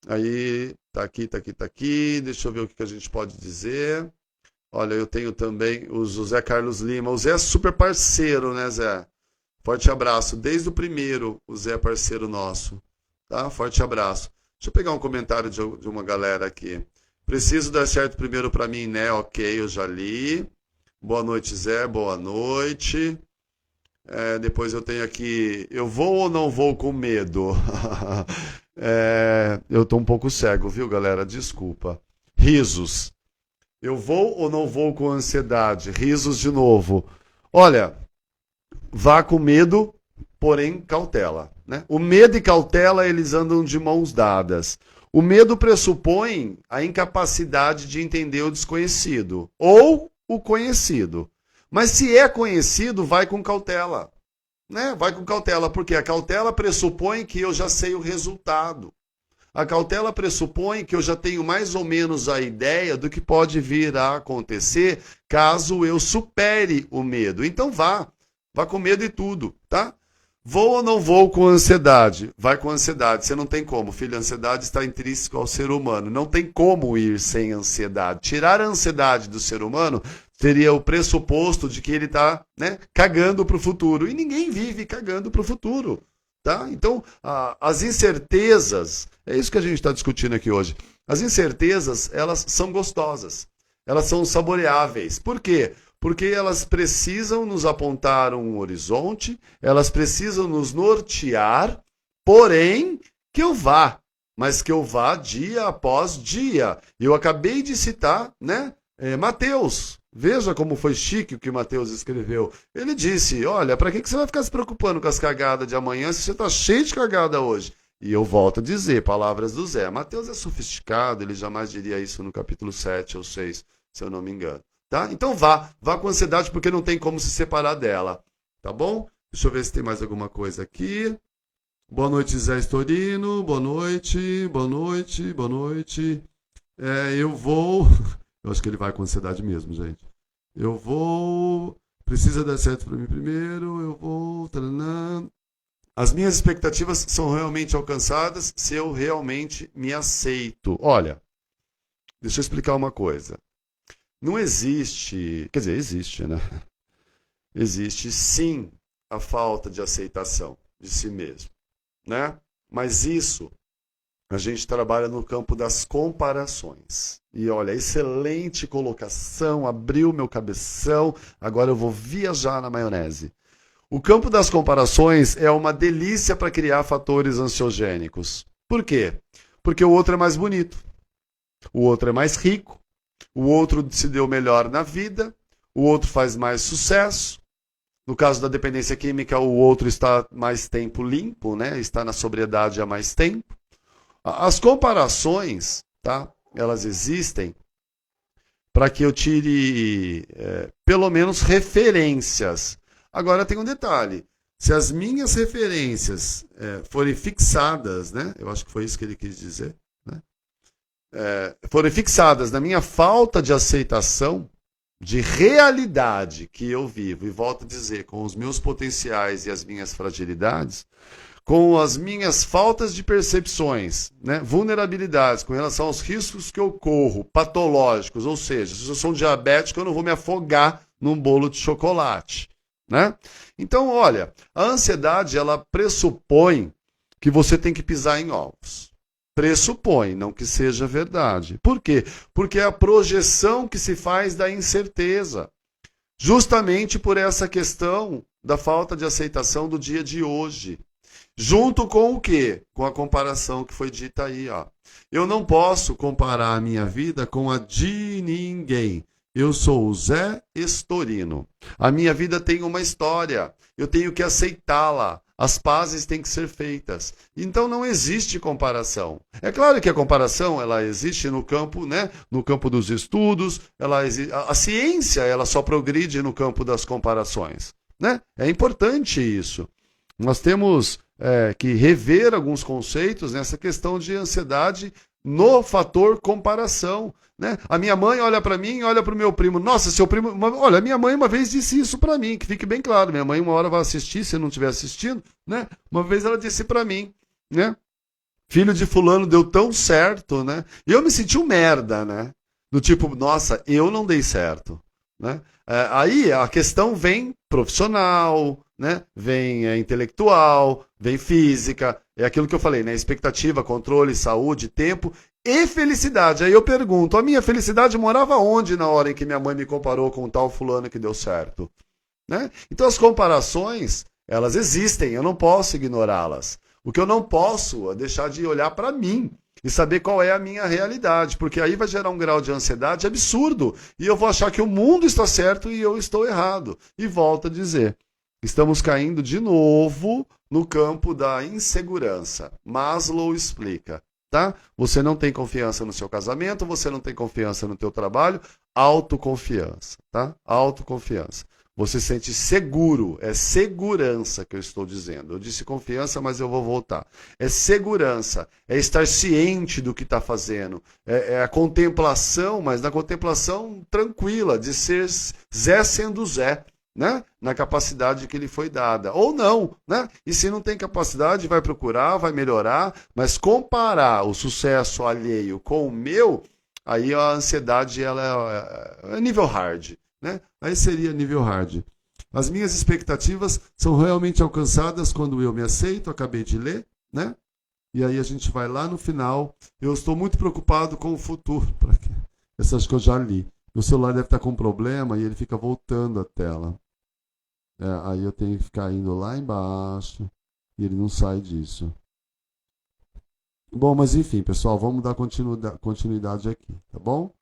Aí, tá aqui. Deixa eu ver o que a gente pode dizer. Olha, eu tenho também o José Carlos Lima. O Zé é super parceiro, né, Zé? Forte abraço. Desde o primeiro, o Zé é parceiro nosso. Tá? Forte abraço. Deixa eu pegar um comentário de uma galera aqui. Preciso dar certo primeiro para mim, né? Ok, eu já li. Boa noite, Zé. Boa noite. Depois eu tenho aqui. Eu vou ou não vou com medo? Eu tô um pouco cego, viu, galera? Desculpa. Risos. Eu vou ou não vou com ansiedade? Risos de novo. Olha, vá com medo, porém cautela, né? O medo e cautela, eles andam de mãos dadas. O medo pressupõe a incapacidade de entender o desconhecido ou o conhecido. Mas se é conhecido, vai com cautela, né? Vai com cautela, porque a cautela pressupõe que eu já sei o resultado. A cautela pressupõe que eu já tenho mais ou menos a ideia do que pode vir a acontecer caso eu supere o medo. Então vá com medo e tudo, tá? Vou ou não vou com ansiedade? Vai com ansiedade, você não tem como. Filho, a ansiedade está intrínseca ao ser humano. Não tem como ir sem ansiedade. Tirar a ansiedade do ser humano seria o pressuposto de que ele está, né, cagando para o futuro. E ninguém vive cagando para o futuro. Tá? Então, as incertezas, é isso que a gente está discutindo aqui hoje. As incertezas, elas são gostosas. Elas são saboreáveis. Por quê? Porque elas precisam nos apontar um horizonte, elas precisam nos nortear, porém, que eu vá, mas que eu vá dia após dia. Eu acabei de citar, né, Mateus. Veja como foi chique o que Mateus escreveu. Ele disse, olha, para que você vai ficar se preocupando com as cagadas de amanhã se você está cheio de cagada hoje? E eu volto a dizer, palavras do Zé. Mateus é sofisticado, ele jamais diria isso no capítulo 7 ou 6, se eu não me engano. Tá? Então vá com ansiedade porque não tem como se separar dela, tá bom? Deixa eu ver se tem mais alguma coisa aqui. Boa noite, Zé Storino, boa noite. Eu vou... Eu acho que ele vai com ansiedade mesmo, gente. Precisa dar certo para mim primeiro, As minhas expectativas são realmente alcançadas se eu realmente me aceito. Olha, deixa eu explicar uma coisa. Não existe, quer dizer, existe, né? Existe sim a falta de aceitação de si mesmo, né? Mas isso a gente trabalha no campo das comparações. E olha, excelente colocação, abriu meu cabeção, agora eu vou viajar na maionese. O campo das comparações é uma delícia para criar fatores ansiogênicos. Por quê? Porque o outro é mais bonito, o outro é mais rico, o outro se deu melhor na vida, o outro faz mais sucesso. No caso da dependência química, o outro está mais tempo limpo, né? Está na sobriedade há mais tempo. As comparações, tá? Elas existem para que eu tire, pelo menos, referências. Agora tem um detalhe. Se as minhas referências forem fixadas, né? Eu acho que foi isso que ele quis dizer, né? Forem fixadas na minha falta de aceitação de realidade que eu vivo, e volto a dizer, com os meus potenciais e as minhas fragilidades, com as minhas faltas de percepções, né, vulnerabilidades com relação aos riscos que eu corro, patológicos, ou seja, se eu sou um diabético, eu não vou me afogar num bolo de chocolate, né? Então, olha, a ansiedade, ela pressupõe que você tem que pisar em ovos. Pressupõe, não que seja verdade. Por quê? Porque é a projeção que se faz da incerteza. Justamente por essa questão da falta de aceitação do dia de hoje. Junto com o quê? Com a comparação que foi dita aí, ó. Eu não posso comparar a minha vida com a de ninguém. Eu sou o Zé Storino. A minha vida tem uma história. Eu tenho que aceitá-la. As pazes têm que ser feitas. Então não existe comparação. É claro que a comparação ela existe no campo, né? No campo dos estudos. A ciência ela só progride no campo das comparações, né? É importante isso. Nós temos que rever alguns conceitos nessa questão de ansiedade no fator comparação. Né? A minha mãe olha para mim e olha para o meu primo. Nossa, seu primo... Olha, minha mãe uma vez disse isso para mim, que fique bem claro. Minha mãe uma hora vai assistir, se não estiver assistindo. Né? Uma vez ela disse para mim, né? Filho de fulano deu tão certo, né? E eu me senti um merda, né? Do tipo, nossa, eu não dei certo. Né? Aí a questão vem profissional, né? Vem intelectual, vem física. É aquilo que eu falei, né? Expectativa, controle, saúde, tempo e felicidade. Aí eu pergunto, a minha felicidade morava onde na hora em que minha mãe me comparou com o tal fulano que deu certo? Né? Então as comparações, elas existem, eu não posso ignorá-las. O que eu não posso é deixar de olhar para mim e saber qual é a minha realidade, porque aí vai gerar um grau de ansiedade absurdo e eu vou achar que o mundo está certo e eu estou errado. E volto a dizer, estamos caindo de novo no campo da insegurança. Maslow explica. Tá? Você não tem confiança no seu casamento, você não tem confiança no teu trabalho, autoconfiança, tá? Autoconfiança. Você se sente seguro, é segurança que eu estou dizendo. Eu disse confiança, mas eu vou voltar. É segurança, é estar ciente do que está fazendo. É a contemplação, mas na contemplação tranquila, de ser Zé sendo Zé, né? Na capacidade que lhe foi dada. Ou não, né? E se não tem capacidade, vai procurar, vai melhorar, mas comparar o sucesso alheio com o meu, aí a ansiedade ela é nível hard. Né? Aí seria nível hard. As minhas expectativas são realmente alcançadas quando eu me aceito, acabei de ler, né? E aí a gente vai lá no final. Eu estou muito preocupado com o futuro. Essas que eu já li. Meu celular deve estar com problema e ele fica voltando a tela. Aí eu tenho que ficar indo lá embaixo e ele não sai disso. Bom, mas enfim, pessoal, vamos dar continuidade aqui, tá bom?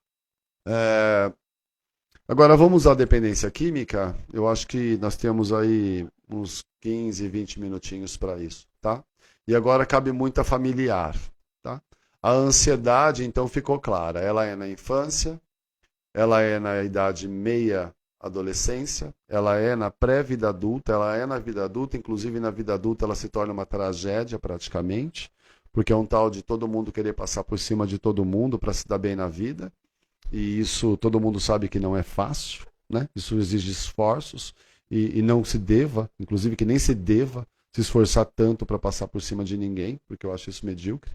Agora vamos à dependência química. Eu acho que nós temos aí uns 15, 20 minutinhos para isso, tá? E agora cabe muito a familiar, tá? A ansiedade, então, ficou clara. Ela é na infância, ela é na idade meia adolescência, ela é na pré-vida adulta, ela é na vida adulta, inclusive na vida adulta ela se torna uma tragédia praticamente, porque é um tal de todo mundo querer passar por cima de todo mundo para se dar bem na vida. E isso todo mundo sabe que não é fácil, né? Isso exige esforços e não se deva, inclusive que nem se deva se esforçar tanto para passar por cima de ninguém, porque eu acho isso medíocre.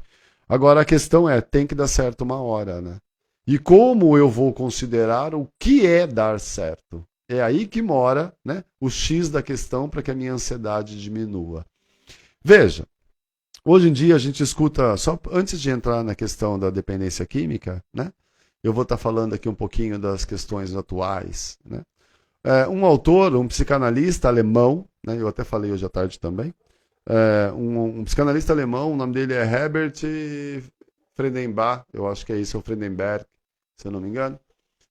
Agora a questão é, tem que dar certo uma hora, né? E como eu vou considerar o que é dar certo? É aí que mora, né, o X da questão para que a minha ansiedade diminua. Veja, hoje em dia a gente escuta, só antes de entrar na questão da dependência química, né? Eu vou estar falando aqui um pouquinho das questões atuais. Né? Um autor, um psicanalista alemão, né? Eu até falei hoje à tarde também, um psicanalista alemão, o nome dele é Herbert Freudenbach, eu acho que é isso, é o Freudenberg, se eu não me engano.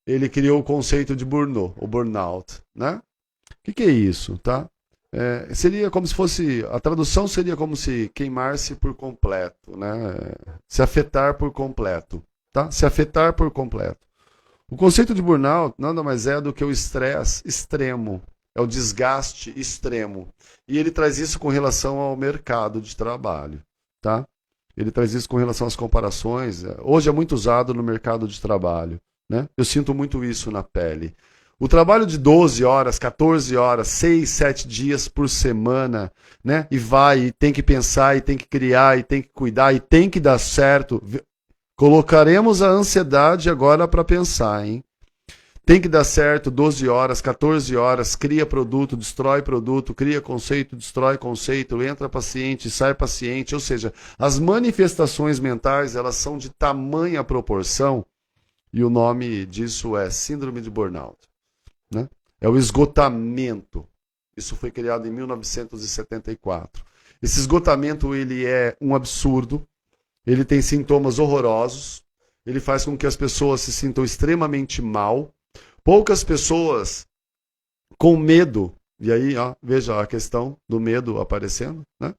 Ele criou o conceito de burnout, o burnout. Né? O que é isso? Tá? Seria como se fosse, a tradução seria como se queimar-se por completo, né? Se afetar por completo. Tá? Se afetar por completo. O conceito de burnout nada mais é do que o estresse extremo, é o desgaste extremo. E ele traz isso com relação ao mercado de trabalho. Tá? Ele traz isso com relação às comparações. Hoje é muito usado no mercado de trabalho. Né? Eu sinto muito isso na pele. O trabalho de 12 horas, 14 horas, 6, 7 dias por semana, né? E tem que pensar, e tem que criar, e tem que cuidar, e tem que dar certo. Colocaremos a ansiedade agora para pensar, hein? Tem que dar certo 12 horas, 14 horas, cria produto, destrói produto, cria conceito, destrói conceito, entra paciente, sai paciente. Ou seja, as manifestações mentais, elas são de tamanha proporção, e o nome disso é síndrome de burnout. Né? É o esgotamento. Isso foi criado em 1974. Esse esgotamento, ele é um absurdo. Ele tem sintomas horrorosos, ele faz com que as pessoas se sintam extremamente mal. Poucas pessoas com medo, e aí veja a questão do medo aparecendo, né?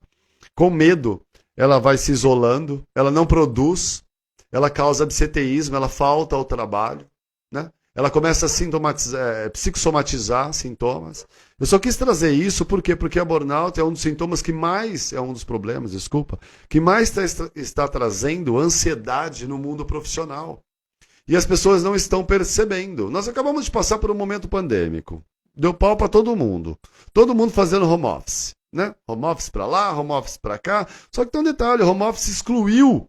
Com medo, ela vai se isolando, ela não produz, ela causa absenteísmo, ela falta ao trabalho, né? Ela começa a psicossomatizar sintomas. Eu só quis trazer isso por quê? Porque a burnout é um dos sintomas que mais, é um dos problemas, desculpa, que mais está trazendo ansiedade no mundo profissional. E as pessoas não estão percebendo. Nós acabamos de passar por um momento pandêmico. Deu pau para todo mundo. Todo mundo fazendo home office. Né? Home office para lá, home office para cá. Só que tem um detalhe, o home office excluiu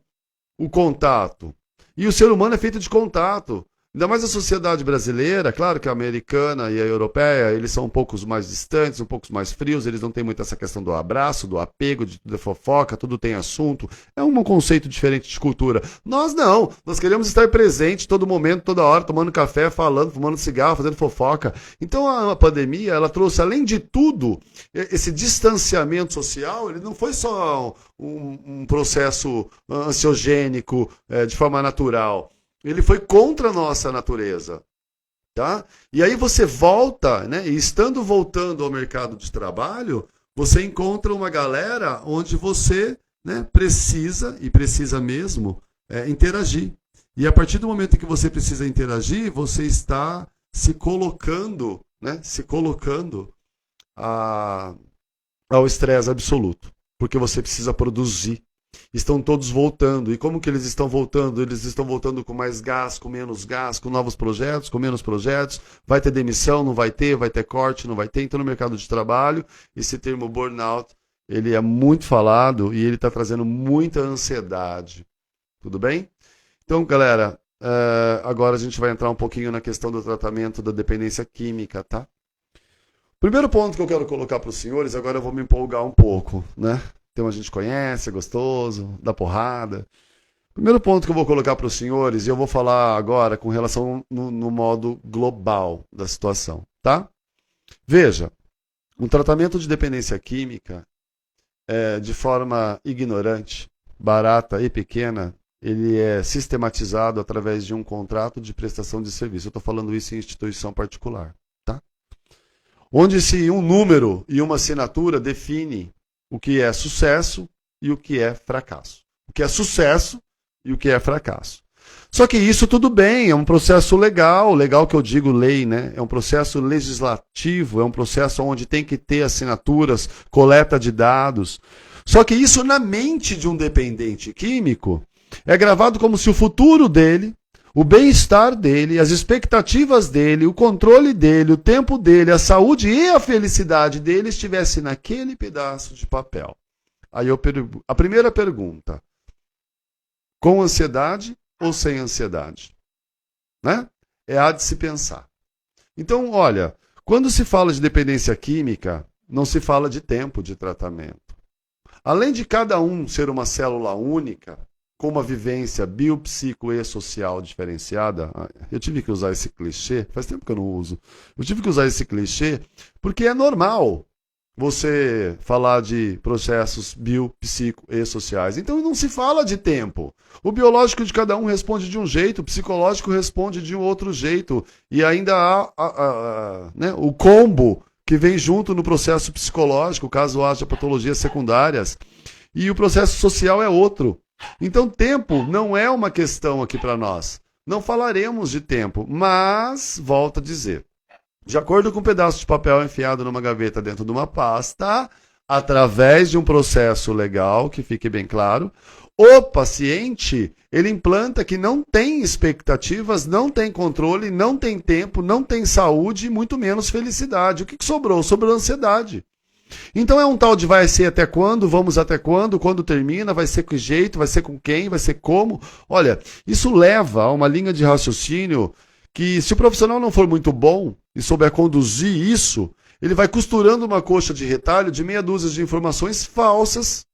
o contato. E o ser humano é feito de contato. Ainda mais a sociedade brasileira, claro que a americana e a europeia, eles são um pouco mais distantes, um pouco mais frios, eles não têm muito essa questão do abraço, do apego, de tudo é fofoca, tudo tem assunto. É um conceito diferente de cultura. Nós não, nós queremos estar presente todo momento, toda hora, tomando café, falando, fumando cigarro, fazendo fofoca. Então a pandemia, ela trouxe, além de tudo, esse distanciamento social, ele não foi só um processo ansiogênico de forma natural. Ele foi contra a nossa natureza. Tá? E aí você volta, né? E estando voltando ao mercado de trabalho, você encontra uma galera onde você, né, precisa, e precisa mesmo, interagir. E a partir do momento em que você precisa interagir, você está se colocando, né, se colocando ao estresse absoluto, porque você precisa produzir. Estão todos voltando. E como que eles estão voltando? Eles estão voltando com mais gás, com menos gás, com novos projetos, com menos projetos. Vai ter demissão, não vai ter corte, não vai ter. Então, no mercado de trabalho, esse termo burnout, ele é muito falado e ele está trazendo muita ansiedade. Tudo bem? Então, galera, agora a gente vai entrar um pouquinho na questão do tratamento da dependência química, tá? Primeiro ponto que eu quero colocar para os senhores, agora eu vou me empolgar um pouco, né? Tem uma gente conhece, é gostoso, dá porrada. Primeiro ponto que eu vou colocar para os senhores, e eu vou falar agora com relação no modo global da situação, tá? Veja, um tratamento de dependência química, de forma ignorante, barata e pequena, ele é sistematizado através de um contrato de prestação de serviço. Eu estou falando isso em instituição particular, tá? Onde se um número e uma assinatura define o que é sucesso e o que é fracasso. O que é sucesso e o que é fracasso. Só que isso tudo bem, é um processo legal que eu digo lei, né? É um processo legislativo, é um processo onde tem que ter assinaturas, coleta de dados. Só que isso na mente de um dependente químico é gravado como se o futuro dele, o bem-estar dele, as expectativas dele, o controle dele, o tempo dele, a saúde e a felicidade dele estivesse naquele pedaço de papel. Aí a primeira pergunta, com ansiedade ou sem ansiedade? Né? Há de se pensar. Então, olha, quando se fala de dependência química, não se fala de tempo de tratamento. Além de cada um ser uma célula única, com uma vivência biopsico e social diferenciada, eu tive que usar esse clichê, faz tempo que eu não uso, eu tive que usar esse clichê porque é normal você falar de processos biopsico e sociais. Então não se fala de tempo. O biológico de cada um responde de um jeito, o psicológico responde de um outro jeito, e ainda há né, o combo que vem junto no processo psicológico, caso haja patologias secundárias, e o processo social é outro. Então, tempo não é uma questão aqui para nós. Não falaremos de tempo, mas, volto a dizer, de acordo com um pedaço de papel enfiado numa gaveta dentro de uma pasta, através de um processo legal, que fique bem claro, o paciente, ele implanta que não tem expectativas, não tem controle, não tem tempo, não tem saúde e muito menos felicidade. O que sobrou? Sobrou ansiedade. Então é um tal de vai ser até quando, vamos até quando termina, vai ser com jeito, vai ser com quem, vai ser como. Olha, isso leva a uma linha de raciocínio que, se o profissional não for muito bom e souber conduzir isso, ele vai costurando uma coxa de retalho de meia dúzia de informações falsas,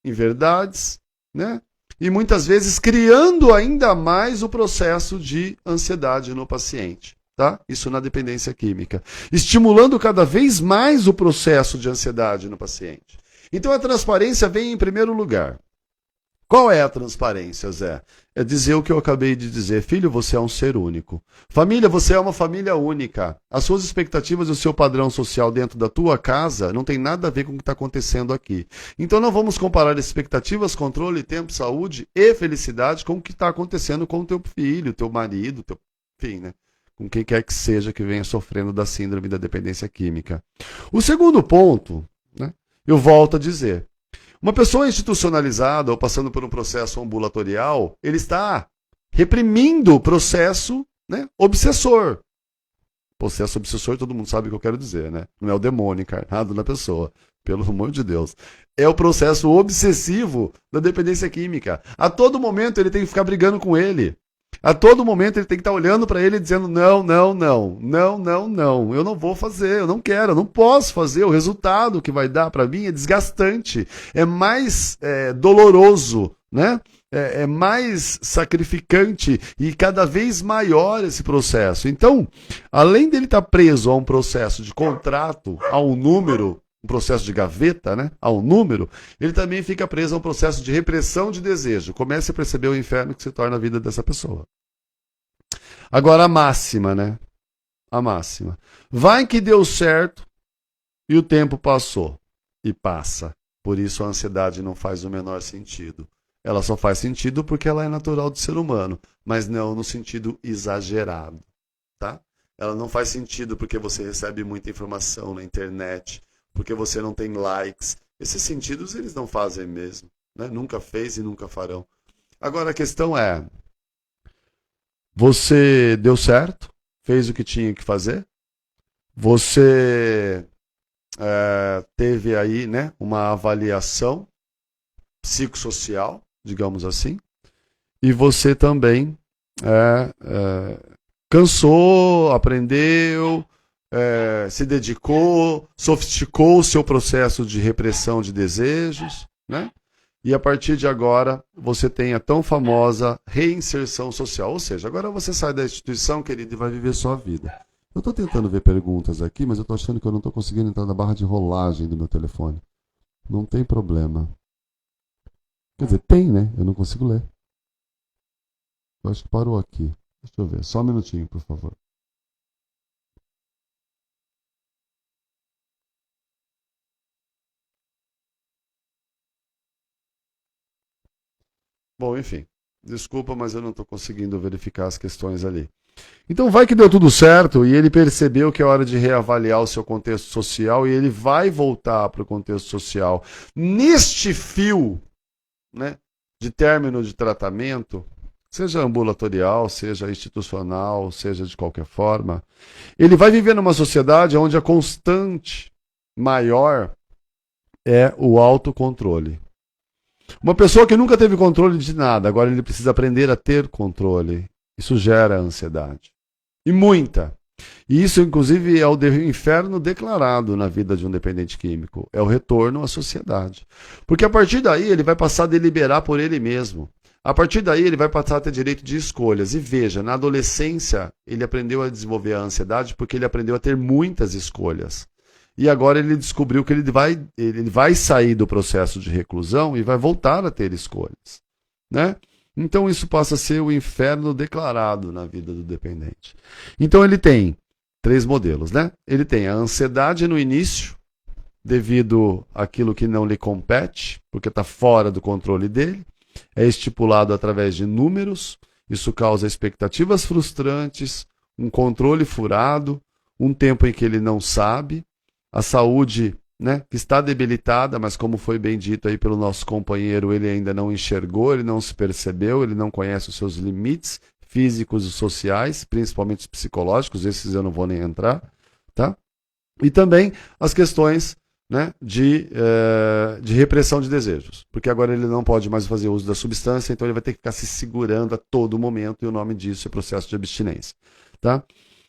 inverdades, né? E muitas vezes criando ainda mais o processo de ansiedade no paciente. Tá? Isso na dependência química. Estimulando cada vez mais o processo de ansiedade no paciente. Então a transparência vem em primeiro lugar. Qual é a transparência, Zé? É dizer o que eu acabei de dizer. Filho, você é um ser único. Família, você é uma família única. As suas expectativas e o seu padrão social dentro da tua casa não tem nada a ver com o que está acontecendo aqui. Então não vamos comparar expectativas, controle, tempo, saúde e felicidade com o que está acontecendo com o teu filho, teu marido, enfim, né? Com quem quer que seja que venha sofrendo da síndrome da dependência química. O segundo ponto, né, eu volto a dizer, uma pessoa institucionalizada ou passando por um processo ambulatorial, ele está reprimindo o processo, né, obsessor. Processo obsessor, todo mundo sabe o que eu quero dizer, né? Não é o demônio encarnado na pessoa, pelo amor de Deus. É o processo obsessivo da dependência química. A todo momento ele tem que ficar brigando com ele. A todo momento ele tem que estar olhando para ele e dizendo não, eu não vou fazer, eu não quero, eu não posso fazer, o resultado que vai dar para mim é desgastante, é mais doloroso, né? É mais sacrificante e cada vez maior esse processo. Então, além dele estar preso a um processo de contrato, a um número, um processo de gaveta, né, ao número, ele também fica preso a um processo de repressão de desejo. Comece a perceber o inferno que se torna a vida dessa pessoa. Agora a máxima, né? A máxima. Vai que deu certo e o tempo passou. E passa. Por isso a ansiedade não faz o menor sentido. Ela só faz sentido porque ela é natural do ser humano, mas não no sentido exagerado. Tá? Ela não faz sentido porque você recebe muita informação na internet, porque você não tem likes. Esses sentidos eles não fazem mesmo, né? Nunca fez e nunca farão. Agora a questão é, você deu certo, fez o que tinha que fazer, você teve aí, né, uma avaliação psicossocial, digamos assim, e você também cansou, aprendeu, se dedicou, sofisticou o seu processo de repressão de desejos, né? E a partir de agora você tem a tão famosa reinserção social, ou seja, agora você sai da instituição, querido, e vai viver sua vida. Eu estou tentando ver perguntas aqui, mas eu estou achando que eu não estou conseguindo entrar na barra de rolagem do meu telefone. Não tem problema. Quer dizer, tem, né? Eu não consigo ler. Eu acho que parou aqui. Deixa eu ver. Só um minutinho, por favor. Bom, enfim. Desculpa, mas eu não estou conseguindo verificar as questões ali. Então vai que deu tudo certo e ele percebeu que é hora de reavaliar o seu contexto social e ele vai voltar para o contexto social. Neste fio, né, de término de tratamento, seja ambulatorial, seja institucional, seja de qualquer forma, ele vai viver numa sociedade onde a constante maior é o autocontrole. Uma pessoa que nunca teve controle de nada, agora ele precisa aprender a ter controle. Isso gera ansiedade. E muita. E isso, inclusive, é o inferno declarado na vida de um dependente químico. É o retorno à sociedade. Porque a partir daí ele vai passar a deliberar por ele mesmo. A partir daí ele vai passar a ter direito de escolhas. E veja, na adolescência ele aprendeu a desenvolver a ansiedade porque ele aprendeu a ter muitas escolhas. E agora ele descobriu que ele vai sair do processo de reclusão e vai voltar a ter escolhas, né? Então isso passa a ser o inferno declarado na vida do dependente. Então ele tem 3 modelos, né? Ele tem a ansiedade no início, devido àquilo que não lhe compete, porque está fora do controle dele. É estipulado através de números, isso causa expectativas frustrantes, um controle furado, um tempo em que ele não sabe, a saúde, né, que está debilitada, mas como foi bem dito aí pelo nosso companheiro, ele ainda não enxergou, ele não se percebeu, ele não conhece os seus limites físicos e sociais, principalmente os psicológicos, esses eu não vou nem entrar, tá? E também as questões, né, de repressão de desejos, porque agora ele não pode mais fazer uso da substância, então ele vai ter que ficar se segurando a todo momento, e o nome disso é processo de abstinência, tá?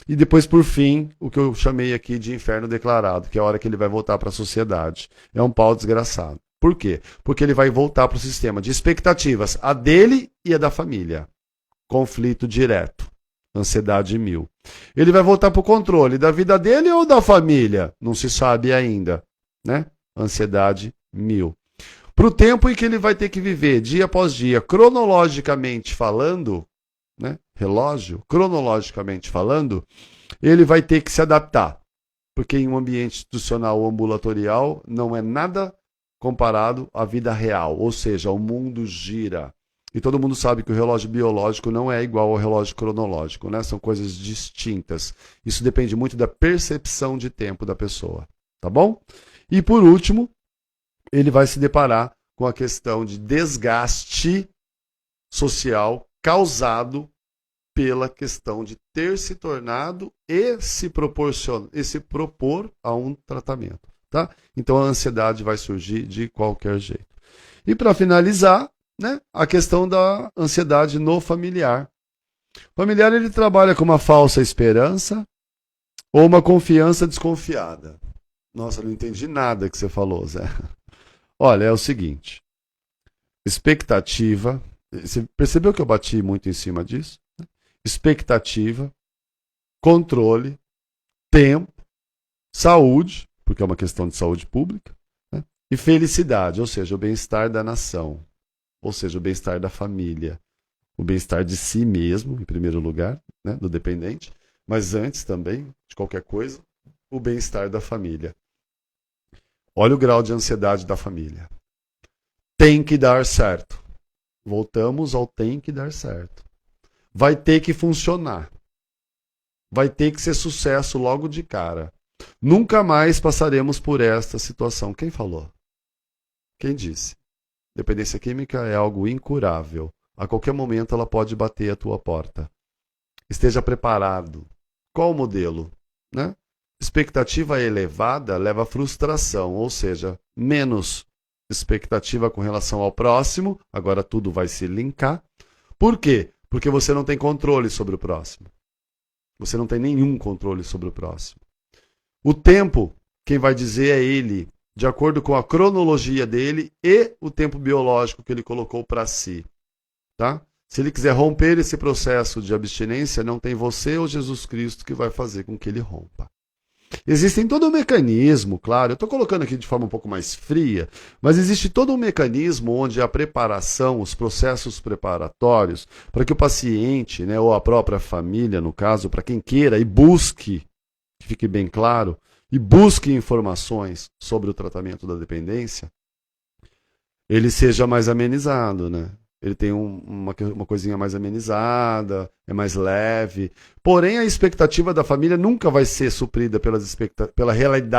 E depois, por fim, o que eu chamei aqui de inferno declarado, que é a hora que ele vai voltar para a sociedade. É um pau desgraçado. Por quê? Porque ele vai voltar para o sistema de expectativas, a dele e a da família. Conflito direto. Ansiedade 1000. Ele vai voltar para o controle da vida dele ou da família? Não se sabe ainda, né? Ansiedade 1000. Para o tempo em que ele vai ter que viver, dia após dia, cronologicamente falando, né? Relógio, cronologicamente falando, ele vai ter que se adaptar, porque em um ambiente institucional ou ambulatorial não é nada comparado à vida real, ou seja, o mundo gira. E todo mundo sabe que o relógio biológico não é igual ao relógio cronológico, né? São coisas distintas. Isso depende muito da percepção de tempo da pessoa, tá bom? E por último, ele vai se deparar com a questão de desgaste social causado pela questão de ter se tornado e se propor a um tratamento, tá? Então a ansiedade vai surgir de qualquer jeito. E para finalizar, né, a questão da ansiedade no familiar. O familiar ele trabalha com uma falsa esperança ou uma confiança desconfiada. Nossa, não entendi nada que você falou, Zé. Olha, é o seguinte, expectativa, você percebeu que eu bati muito em cima disso? Expectativa, controle, tempo, saúde, porque é uma questão de saúde pública, né? E felicidade, ou seja, o bem-estar da nação, ou seja, o bem-estar da família, o bem-estar de si mesmo, em primeiro lugar, né, do dependente, mas antes também, de qualquer coisa, o bem-estar da família. Olha o grau de ansiedade da família. Tem que dar certo. Voltamos ao tem que dar certo. Vai ter que funcionar. vai ter que ser sucesso logo de cara. Nunca mais passaremos por esta situação. Quem falou? Quem disse? Dependência química é algo incurável. A qualquer momento ela pode bater a tua porta. Esteja preparado. Qual o modelo? Né? Expectativa elevada leva a frustração, ou seja, menos expectativa com relação ao próximo, agora tudo vai se linkar. Por quê? Porque você não tem controle sobre o próximo. Você não tem nenhum controle sobre o próximo. O tempo, quem vai dizer é ele, de acordo com a cronologia dele e o tempo biológico que ele colocou para si. Tá? Se ele quiser romper esse processo de abstinência, não tem você ou Jesus Cristo que vai fazer com que ele rompa. Existem todo um mecanismo, claro, eu estou colocando aqui de forma um pouco mais fria, mas existe todo um mecanismo onde a preparação, os processos preparatórios, para que o paciente, né, ou a própria família, no caso, para quem queira e busque, que fique bem claro, e busque informações sobre o tratamento da dependência, ele seja mais amenizado, né? Ele tem uma coisinha mais amenizada, é mais leve. Porém, a expectativa da família nunca vai ser suprida pela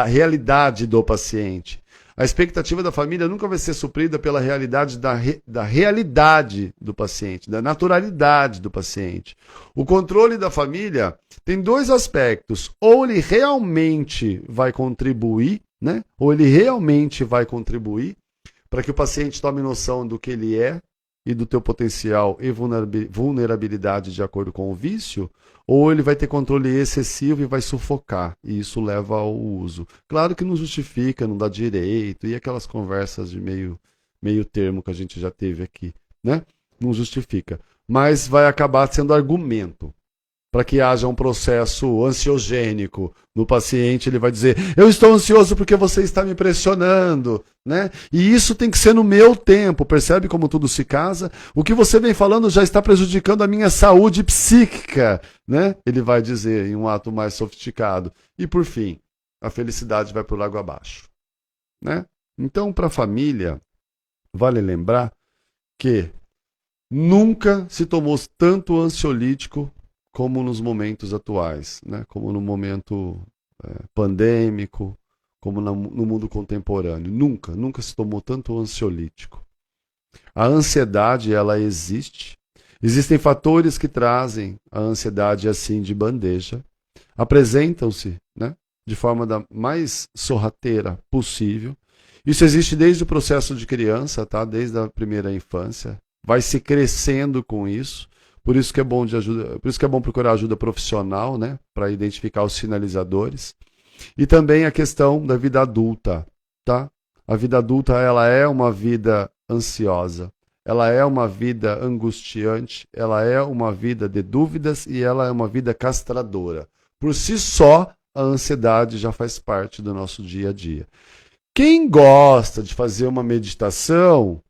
realidade do paciente. A expectativa da família nunca vai ser suprida pela realidade da realidade do paciente, da naturalidade do paciente. O controle da família tem dois aspectos. Ou ele realmente vai contribuir, né? Ou ele realmente vai contribuir para que o paciente tome noção do que ele é, e do teu potencial e vulnerabilidade de acordo com o vício, ou ele vai ter controle excessivo e vai sufocar, e isso leva ao uso. Claro que não justifica, não dá direito, e aquelas conversas de meio termo que a gente já teve aqui, né? Não justifica. Mas vai acabar sendo argumento para que haja um processo ansiogênico no paciente. Ele vai dizer, eu estou ansioso porque você está me pressionando, né? E isso tem que ser no meu tempo, percebe como tudo se casa? O que você vem falando já está prejudicando a minha saúde psíquica, né? Ele vai dizer em um ato mais sofisticado. E por fim, a felicidade vai por água abaixo, né? Então, para a família, vale lembrar que nunca se tomou tanto ansiolítico como nos momentos atuais, né? Como no momento pandêmico, como no mundo contemporâneo. Nunca se tomou tanto ansiolítico. A ansiedade, ela existe. Existem fatores que trazem a ansiedade assim de bandeja. Apresentam-se, né, de forma da mais sorrateira possível. Isso existe desde o processo de criança, tá? Desde a primeira infância. Vai se crescendo com isso. Por isso que é bom procurar ajuda profissional, né, para identificar os sinalizadores. E também a questão da vida adulta, tá? A vida adulta, ela é uma vida ansiosa, ela é uma vida angustiante, ela é uma vida de dúvidas e ela é uma vida castradora. Por si só, a ansiedade já faz parte do nosso dia a dia. Quem gosta de fazer uma meditação,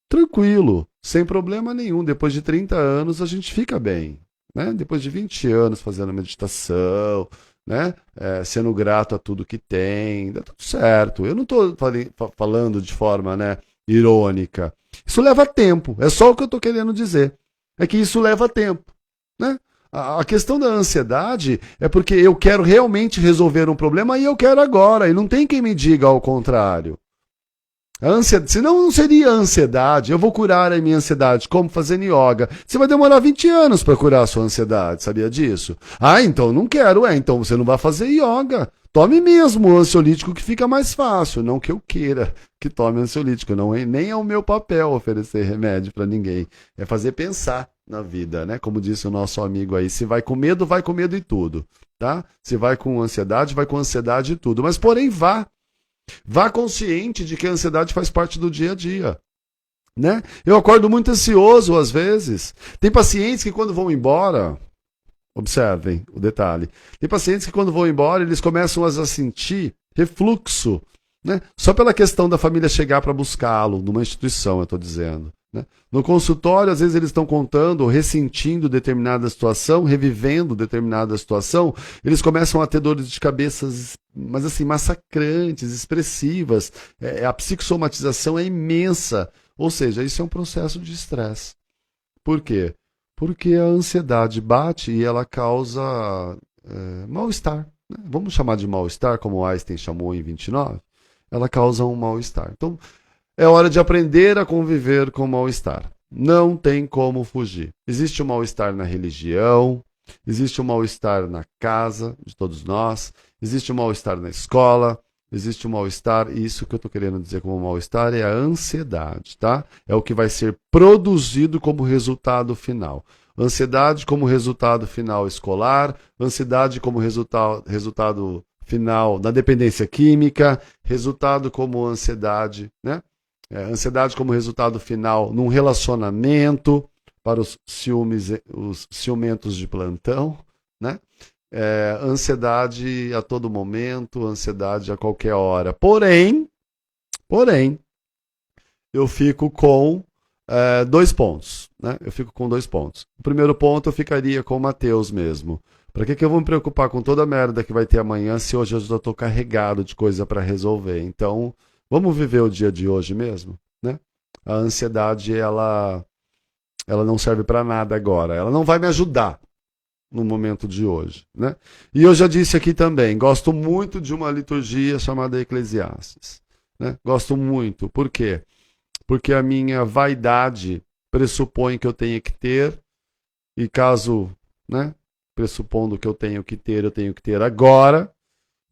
tranquilo, sem problema nenhum. Depois de 30 anos a gente fica bem, né? Depois de 20 anos fazendo meditação, né? Sendo grato a tudo que tem, dá tudo certo. Eu não estou falando de forma, né, irônica. Isso leva tempo, é só o que eu estou querendo dizer. É que isso leva tempo, né? A questão da ansiedade é porque eu quero realmente resolver um problema e eu quero agora, e não tem quem me diga ao contrário. Senão não seria ansiedade. Eu vou curar a minha ansiedade como fazendo yoga. Você vai demorar 20 anos para curar a sua ansiedade, sabia disso? Ah, então não quero. Então você não vai fazer yoga. Tome mesmo o ansiolítico que fica mais fácil. Não que eu queira que tome ansiolítico. Não é, nem é o meu papel oferecer remédio para ninguém. É fazer pensar na vida, né? Como disse o nosso amigo aí. Se vai com medo e tudo, tá? Se vai com ansiedade e tudo. Mas porém vá. Vá consciente de que a ansiedade faz parte do dia a dia, né? Eu acordo muito ansioso às vezes. Tem pacientes que quando vão embora, observem o detalhe, tem pacientes que quando vão embora eles começam a sentir refluxo, né? Só pela questão da família chegar para buscá-lo, numa instituição, eu estou dizendo, né? No consultório, às vezes eles estão contando, ressentindo determinada situação, revivendo determinada situação, eles começam a ter dores de cabeça, mas assim, massacrantes, expressivas. A psicossomatização é imensa. Ou seja, isso é um processo de estresse. Por quê? Porque a ansiedade bate e ela causa mal-estar. Né? Vamos chamar de mal-estar, como Einstein chamou em 29. Ela causa um mal-estar. Então, é hora de aprender a conviver com o mal-estar. Não tem como fugir. Existe o mal-estar na religião, existe o mal-estar na casa de todos nós, existe o mal-estar na escola, existe o mal-estar, e isso que eu estou querendo dizer como mal-estar é a ansiedade, tá? É o que vai ser produzido como resultado final. Ansiedade como resultado final escolar, ansiedade como resultado final da dependência química, resultado como ansiedade, né? Ansiedade como resultado final num relacionamento para os ciumentos de plantão, né? Ansiedade a todo momento, ansiedade a qualquer hora. Porém, eu fico com 2 pontos, né? Eu fico com 2 pontos. O primeiro ponto eu ficaria com o Mateus mesmo. Para que eu vou me preocupar com toda a merda que vai ter amanhã se hoje eu já estou carregado de coisa para resolver? Então, vamos viver o dia de hoje mesmo, né? A ansiedade, ela não serve para nada agora. Ela não vai me ajudar no momento de hoje, né? E eu já disse aqui também, gosto muito de uma liturgia chamada Eclesiastes, né? Gosto muito. Por quê? Porque a minha vaidade pressupõe que eu tenho que ter, e caso, né, pressupondo que eu tenho que ter agora,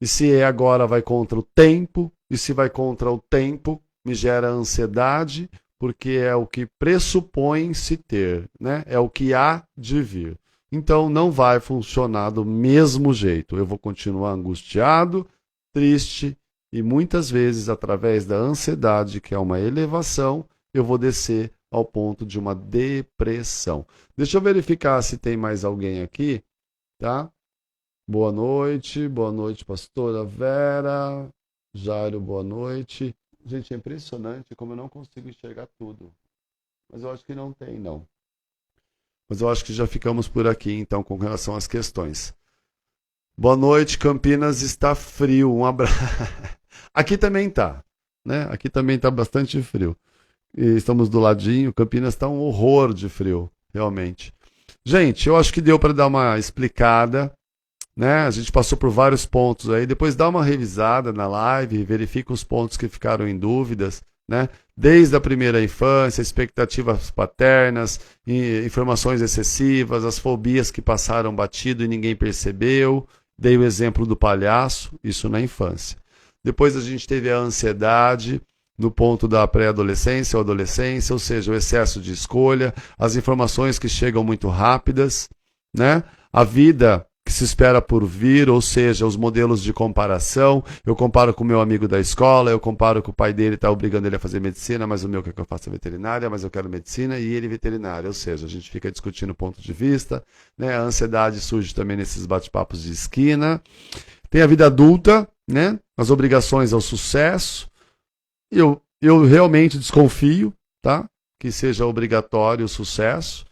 e se é agora vai contra o tempo, e se vai contra o tempo, me gera ansiedade, porque é o que pressupõe se ter, né? É o que há de vir. Então não vai funcionar do mesmo jeito. Eu vou continuar angustiado, triste, e muitas vezes, através da ansiedade, que é uma elevação, eu vou descer ao ponto de uma depressão. Deixa eu verificar se tem mais alguém aqui, tá? Boa noite, pastora Vera. Jairo, boa noite. Gente, é impressionante como eu não consigo enxergar tudo. Mas eu acho que não tem, não. Mas eu acho que já ficamos por aqui, então, com relação às questões. Boa noite, Campinas está frio. Um abraço. Aqui também tá, né? Aqui também tá bastante frio. E estamos do ladinho, Campinas está um horror de frio, realmente. Gente, eu acho que deu para dar uma explicada, né? A gente passou por vários pontos aí, depois dá uma revisada na live, verifica os pontos que ficaram em dúvidas, né? Desde a primeira infância, expectativas paternas, informações excessivas, as fobias que passaram batido e ninguém percebeu. Dei o exemplo do palhaço, isso na infância. Depois a gente teve a ansiedade no ponto da pré-adolescência ou adolescência, ou seja, o excesso de escolha, as informações que chegam muito rápidas, né? A vida que se espera por vir, ou seja, os modelos de comparação. Eu comparo com o meu amigo da escola, eu comparo que o pai dele está obrigando ele a fazer medicina, mas o meu quer que eu faça veterinária, mas eu quero medicina e ele veterinária. Ou seja, a gente fica discutindo ponto de vista, né? A ansiedade surge também nesses bate-papos de esquina. Tem a vida adulta, né? As obrigações ao sucesso. Eu realmente desconfio, tá? Que seja obrigatório o sucesso.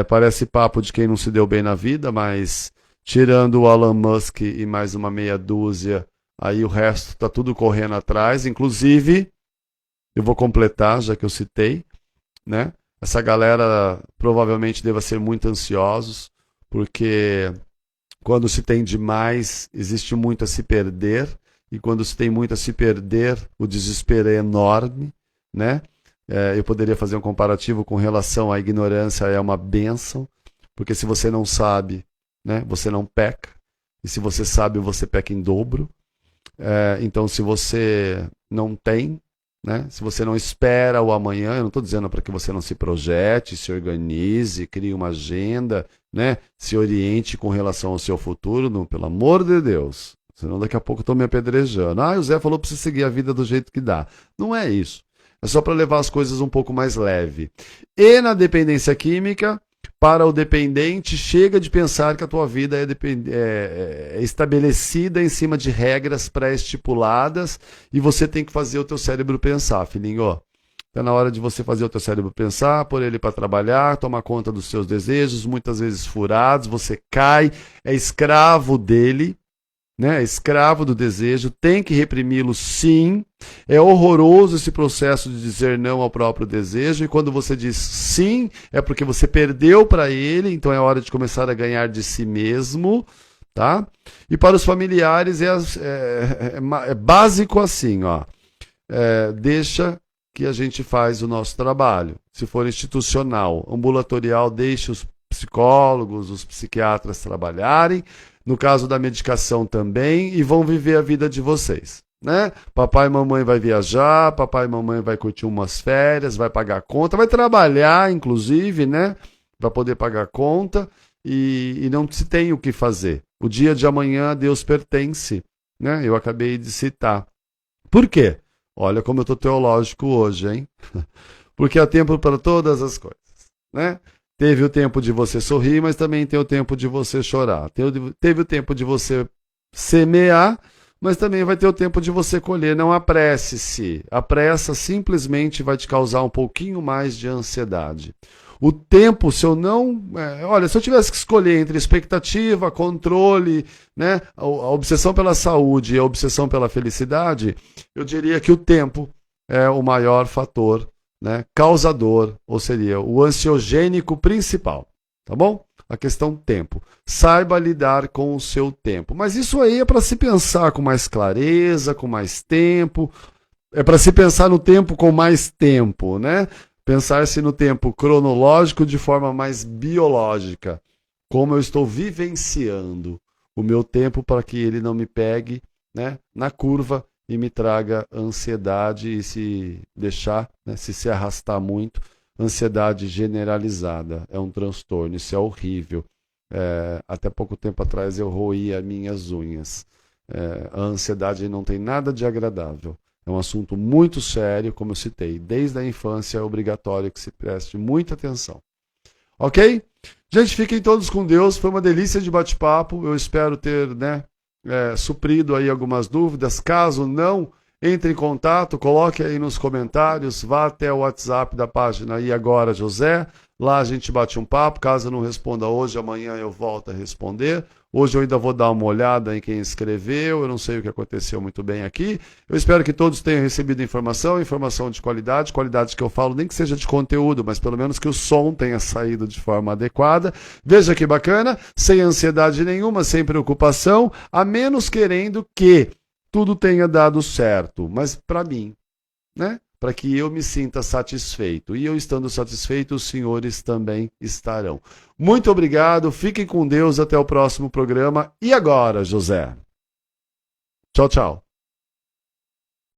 Parece papo de quem não se deu bem na vida, mas tirando o Elon Musk e mais uma meia dúzia, aí o resto está tudo correndo atrás. Inclusive, eu vou completar, já que eu citei, né? Essa galera provavelmente deva ser muito ansiosos, porque quando se tem demais, existe muito a se perder. E quando se tem muito a se perder, o desespero é enorme, né? Eu poderia fazer um comparativo com relação à ignorância, é uma bênção, porque se você não sabe, né, você não peca, e se você sabe, você peca em dobro. Então, se você não tem, né, se você não espera o amanhã, eu não estou dizendo para que você não se projete, se organize, crie uma agenda, né, se oriente com relação ao seu futuro, não, pelo amor de Deus. Senão daqui a pouco eu estou me apedrejando. O Zé falou para você seguir a vida do jeito que dá. Não é isso. É só para levar as coisas um pouco mais leve. E na dependência química, para o dependente, chega de pensar que a tua vida é estabelecida em cima de regras pré-estipuladas e você tem que fazer o teu cérebro pensar, filhinho. Está na hora de você fazer o teu cérebro pensar, pôr ele para trabalhar, tomar conta dos seus desejos, muitas vezes furados, você cai, é escravo dele. Né? Escravo do desejo, tem que reprimi-lo sim. É horroroso esse processo de dizer não ao próprio desejo, e quando você diz sim, é porque você perdeu para ele, então é hora de começar a ganhar de si mesmo, tá? E para os familiares é básico assim, ó. Deixa que a gente faz o nosso trabalho. Se for institucional, ambulatorial, deixa os psicólogos, os psiquiatras trabalharem. No caso da medicação também, e vão viver a vida de vocês, né? Papai e mamãe vai viajar, papai e mamãe vai curtir umas férias, vai pagar conta, vai trabalhar, inclusive, né? Para poder pagar conta e não se tem o que fazer. O dia de amanhã a Deus pertence, né? Eu acabei de citar. Por quê? Olha como eu estou teológico hoje, hein? Porque há tempo para todas as coisas, né? Teve o tempo de você sorrir, mas também tem o tempo de você chorar. Teve o tempo de você semear, mas também vai ter o tempo de você colher. Não apresse-se. A pressa simplesmente vai te causar um pouquinho mais de ansiedade. O tempo, se eu não... olha, se eu tivesse que escolher entre expectativa, controle, né, a obsessão pela saúde e a obsessão pela felicidade, eu diria que o tempo é o maior fator, né, causador, ou seria o ansiogênico principal, tá bom? A questão tempo. Saiba lidar com o seu tempo. Mas isso aí é para se pensar com mais clareza, com mais tempo. É para se pensar no tempo com mais tempo, né? Pensar-se no tempo cronológico de forma mais biológica. Como eu estou vivenciando o meu tempo para que ele não me pegue, né, na curva e me traga ansiedade e se deixar, né, se arrastar muito, ansiedade generalizada. É um transtorno, isso é horrível. Até pouco tempo atrás eu roía minhas unhas. A ansiedade não tem nada de agradável. É um assunto muito sério, como eu citei. Desde a infância é obrigatório que se preste muita atenção. Ok? Gente, fiquem todos com Deus. Foi uma delícia de bate-papo. Eu espero ter, né, suprido aí algumas dúvidas. Caso não, entre em contato, coloque aí nos comentários, vá até o WhatsApp da página E Agora José. Lá a gente bate um papo. Caso eu não responda hoje, amanhã eu volto a responder. Hoje eu ainda vou dar uma olhada em quem escreveu, eu não sei o que aconteceu muito bem aqui. Eu espero que todos tenham recebido informação de qualidade que eu falo, nem que seja de conteúdo, mas pelo menos que o som tenha saído de forma adequada. Veja que bacana, sem ansiedade nenhuma, sem preocupação, a menos querendo que tudo tenha dado certo, mas para mim, né? Para que eu me sinta satisfeito. E eu estando satisfeito, os senhores também estarão. Muito obrigado, fiquem com Deus, até o próximo programa. E agora, José? Tchau, tchau.